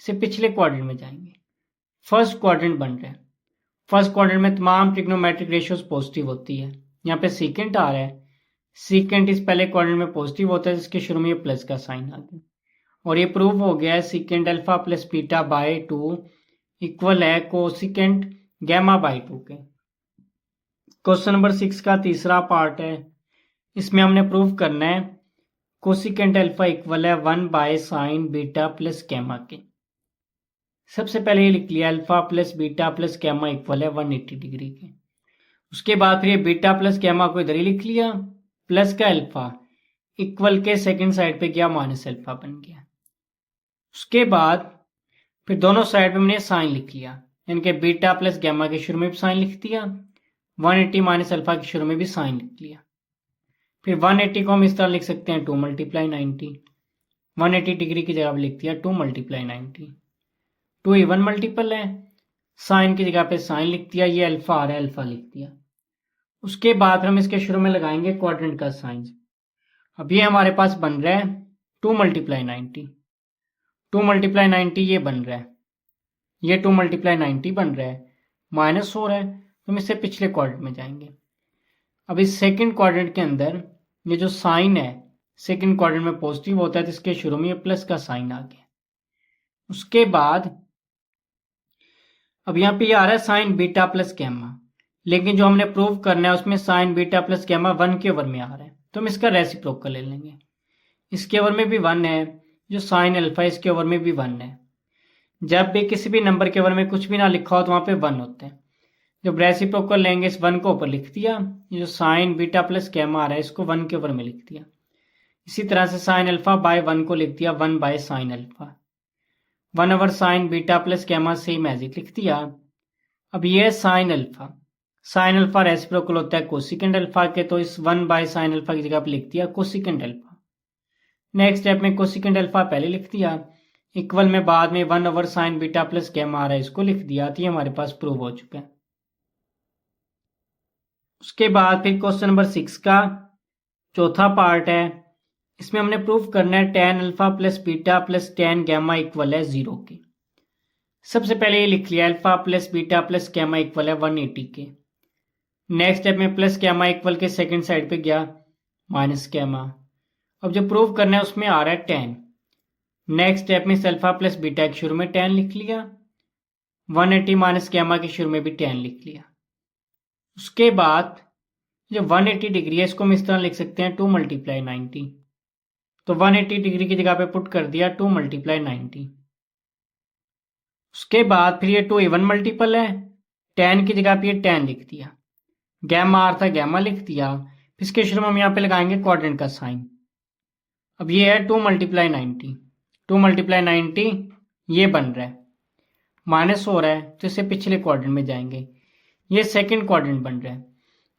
इसे पिछले क्वाड्रेंट में जाएंगे, फर्स्ट क्वाड्रेंट बन रहा है, फर्स्ट क्वाड्रेंट में तमाम ट्रिग्नोमेट्रिक रेशियोज पॉजिटिव होती है, यहाँ पे सीकेंट आ रहा है, सीकेंट इस पहले क्वाड्रेंट में पॉजिटिव होता है जिसके शुरू में ये प्लस का साइन आ गया और ये प्रूव हो गया है secant alpha plus beta by 2 equal है कोसिकेंट गैमा बाय 2 के। क्वेश्चन नंबर 6 का तीसरा पार्ट है, इसमें हमने प्रूव करना है कोसिकेंट अल्फा इक्वल है 1 by sine beta plus gamma के। सबसे पहले ये लिख लिया alpha plus beta plus gamma equal है 180 डिग्री के। उसके बाद फिर ये बीटा प्लस गैमा को इधर ही लिख लिया, प्लस का अल्फा इक्वल के सेकंड साइड पे गया माइनस अल्फा बन गया। उसके बाद फिर दोनों साइड पे मैंने साइन लिख लिया, यानी कि बीटा प्लस गैमा के शुरू में भी साइन लिख दिया, 180 माइनस अल्फा के शुरू में भी साइन लिख लिया। फिर 180 को हम इस तरह लिख सकते हैं 2 मल्टीप्लाई 90, 180 डिग्री की जगह लिख दिया 2 मल्टीप्लाई 90, 2 इवन मल्टीपल है, साइन की जगह पे साइन लिख दिया, ये अल्फा आ रहा है अल्फा लिख दिया। उसके बाद हम इसके शुरू में लगाएंगे क्वाड्रेंट का साइन। अब ये हमारे पास बन रहा है 2 मल्टीप्लाई 90, 2 मल्टीप्लाई 90 ये बन रहा है, ये 2 मल्टीप्लाई 90 बन रहा है, माइनस हो रहा है तो हम इससे पिछले क्वाड्रेंट में जाएंगे। अब इस सेकंड क्वाड्रेंट के अंदर ये जो साइन है सेकंड क्वाड्रेंट में पॉजिटिव होता है तो इसके शुरू में ये प्लस का साइन आ गया। उसके बाद अब यहाँ पे ये आ रहा है साइन बीटा प्लस गैमा, लेकिन जो हमने प्रूव करना है उसमें साइन बीटा प्लस गैमा 1 के ओवर में आ रहा है तो हम इसका रेसिप्रोकल ले लेंगे, इसके ओवर में भी 1 है, जो साइन अल्फा इसके ओवर में भी 1 है। जब भी किसी भी नंबर के ओवर में कुछ भी ना लिखा हो तो वहां पे 1 होते हैं। जब रेसिप्रोकल लेंगे इस 1 को ऊपर लिख दिया, ये जो साइन बीटा प्लस गैमा आ रहा है इसको 1 के ऊपर में लिख दिया। इसी तरह से साइन अल्फा बाय 1 को लिख दिया 1 by sine alpha. 1 over sine beta plus gamma same as it लिख दिया। अब ये है sine alpha. Sine alpha reciprocal होता है कोसिकेंड अल्फा के, तो इस 1 बाय साइन अल्फा की जगह पे लिख दिया कोसिकेंड अल्फा। नेक्स्ट स्टेप में कोसिकेंड अल्फा पहले लिख दिया, इक्वल में बाद में 1 over sine beta plus gamma आ रहा है इसको लिख दिया। तो ये हमारे पास प्रूव हो चुका है। उसके बाद फिर क्वेश्चन नंबर 6 का चौथा पार्ट है। इसमें हमने प्रूव करना है tan alpha plus beta plus tan gamma equal है 0 के। सबसे पहले ये लिख लिया alpha plus beta plus gamma equal है 180 के। नेक्स्ट स्टेप में प्लस गैमा इक्वल के सेकंड साइड पे गया माइनस गैमा। अब जो प्रूव करना है उसमें आ रहा है 10। नेक्स्ट स्टेप में अल्फा प्लस बीटा के शुरू में 10 लिख लिया, 180 माइनस गैमा के शुरू में भी 10 लिख लिया। उसके बाद जो 180 डिग्री है इसको हम इस तरह लिख सकते हैं 2 मल्टीप्लाई 90। तो 180 डिग्री की जगह पे पुट कर दिया 2 मल्टीप्लाई 90। उसके बाद फिर ये 2 इवन मल्टीपल है, 10 की जगह पे ये 10 लिख दिया। गैमा आर था गैमा लिख दिया। इसके शुरू में हम यहाँ पे लगाएंगे क्वाड्रेंट का साइन। अब ये है 2 मल्टीप्लाई 90। 2 मल्टीप्लाई 90 ये बन रहा है, माइनस हो रहा है तो इससे पिछले क्वाड्रेंट में जाएंगे, ये सेकंड क्वाड्रेंट बन रहा है।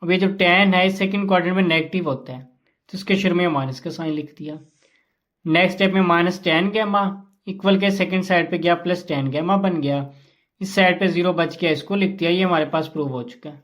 अब ये जो 10 है सेकंड क्वाड्रेंट में नेगेटिव होता है तो इसके शुरू में माइनस का साइन लिख दिया। नेक्स्ट स्टेप में माइनस 10 गैमा इक्वल के सेकंड साइड पे गया प्लस 10 गैमा बन गया। इस साइड पे 0 बच गया, इसको लिख दिया। ये हमारे पास प्रूव हो चुका है।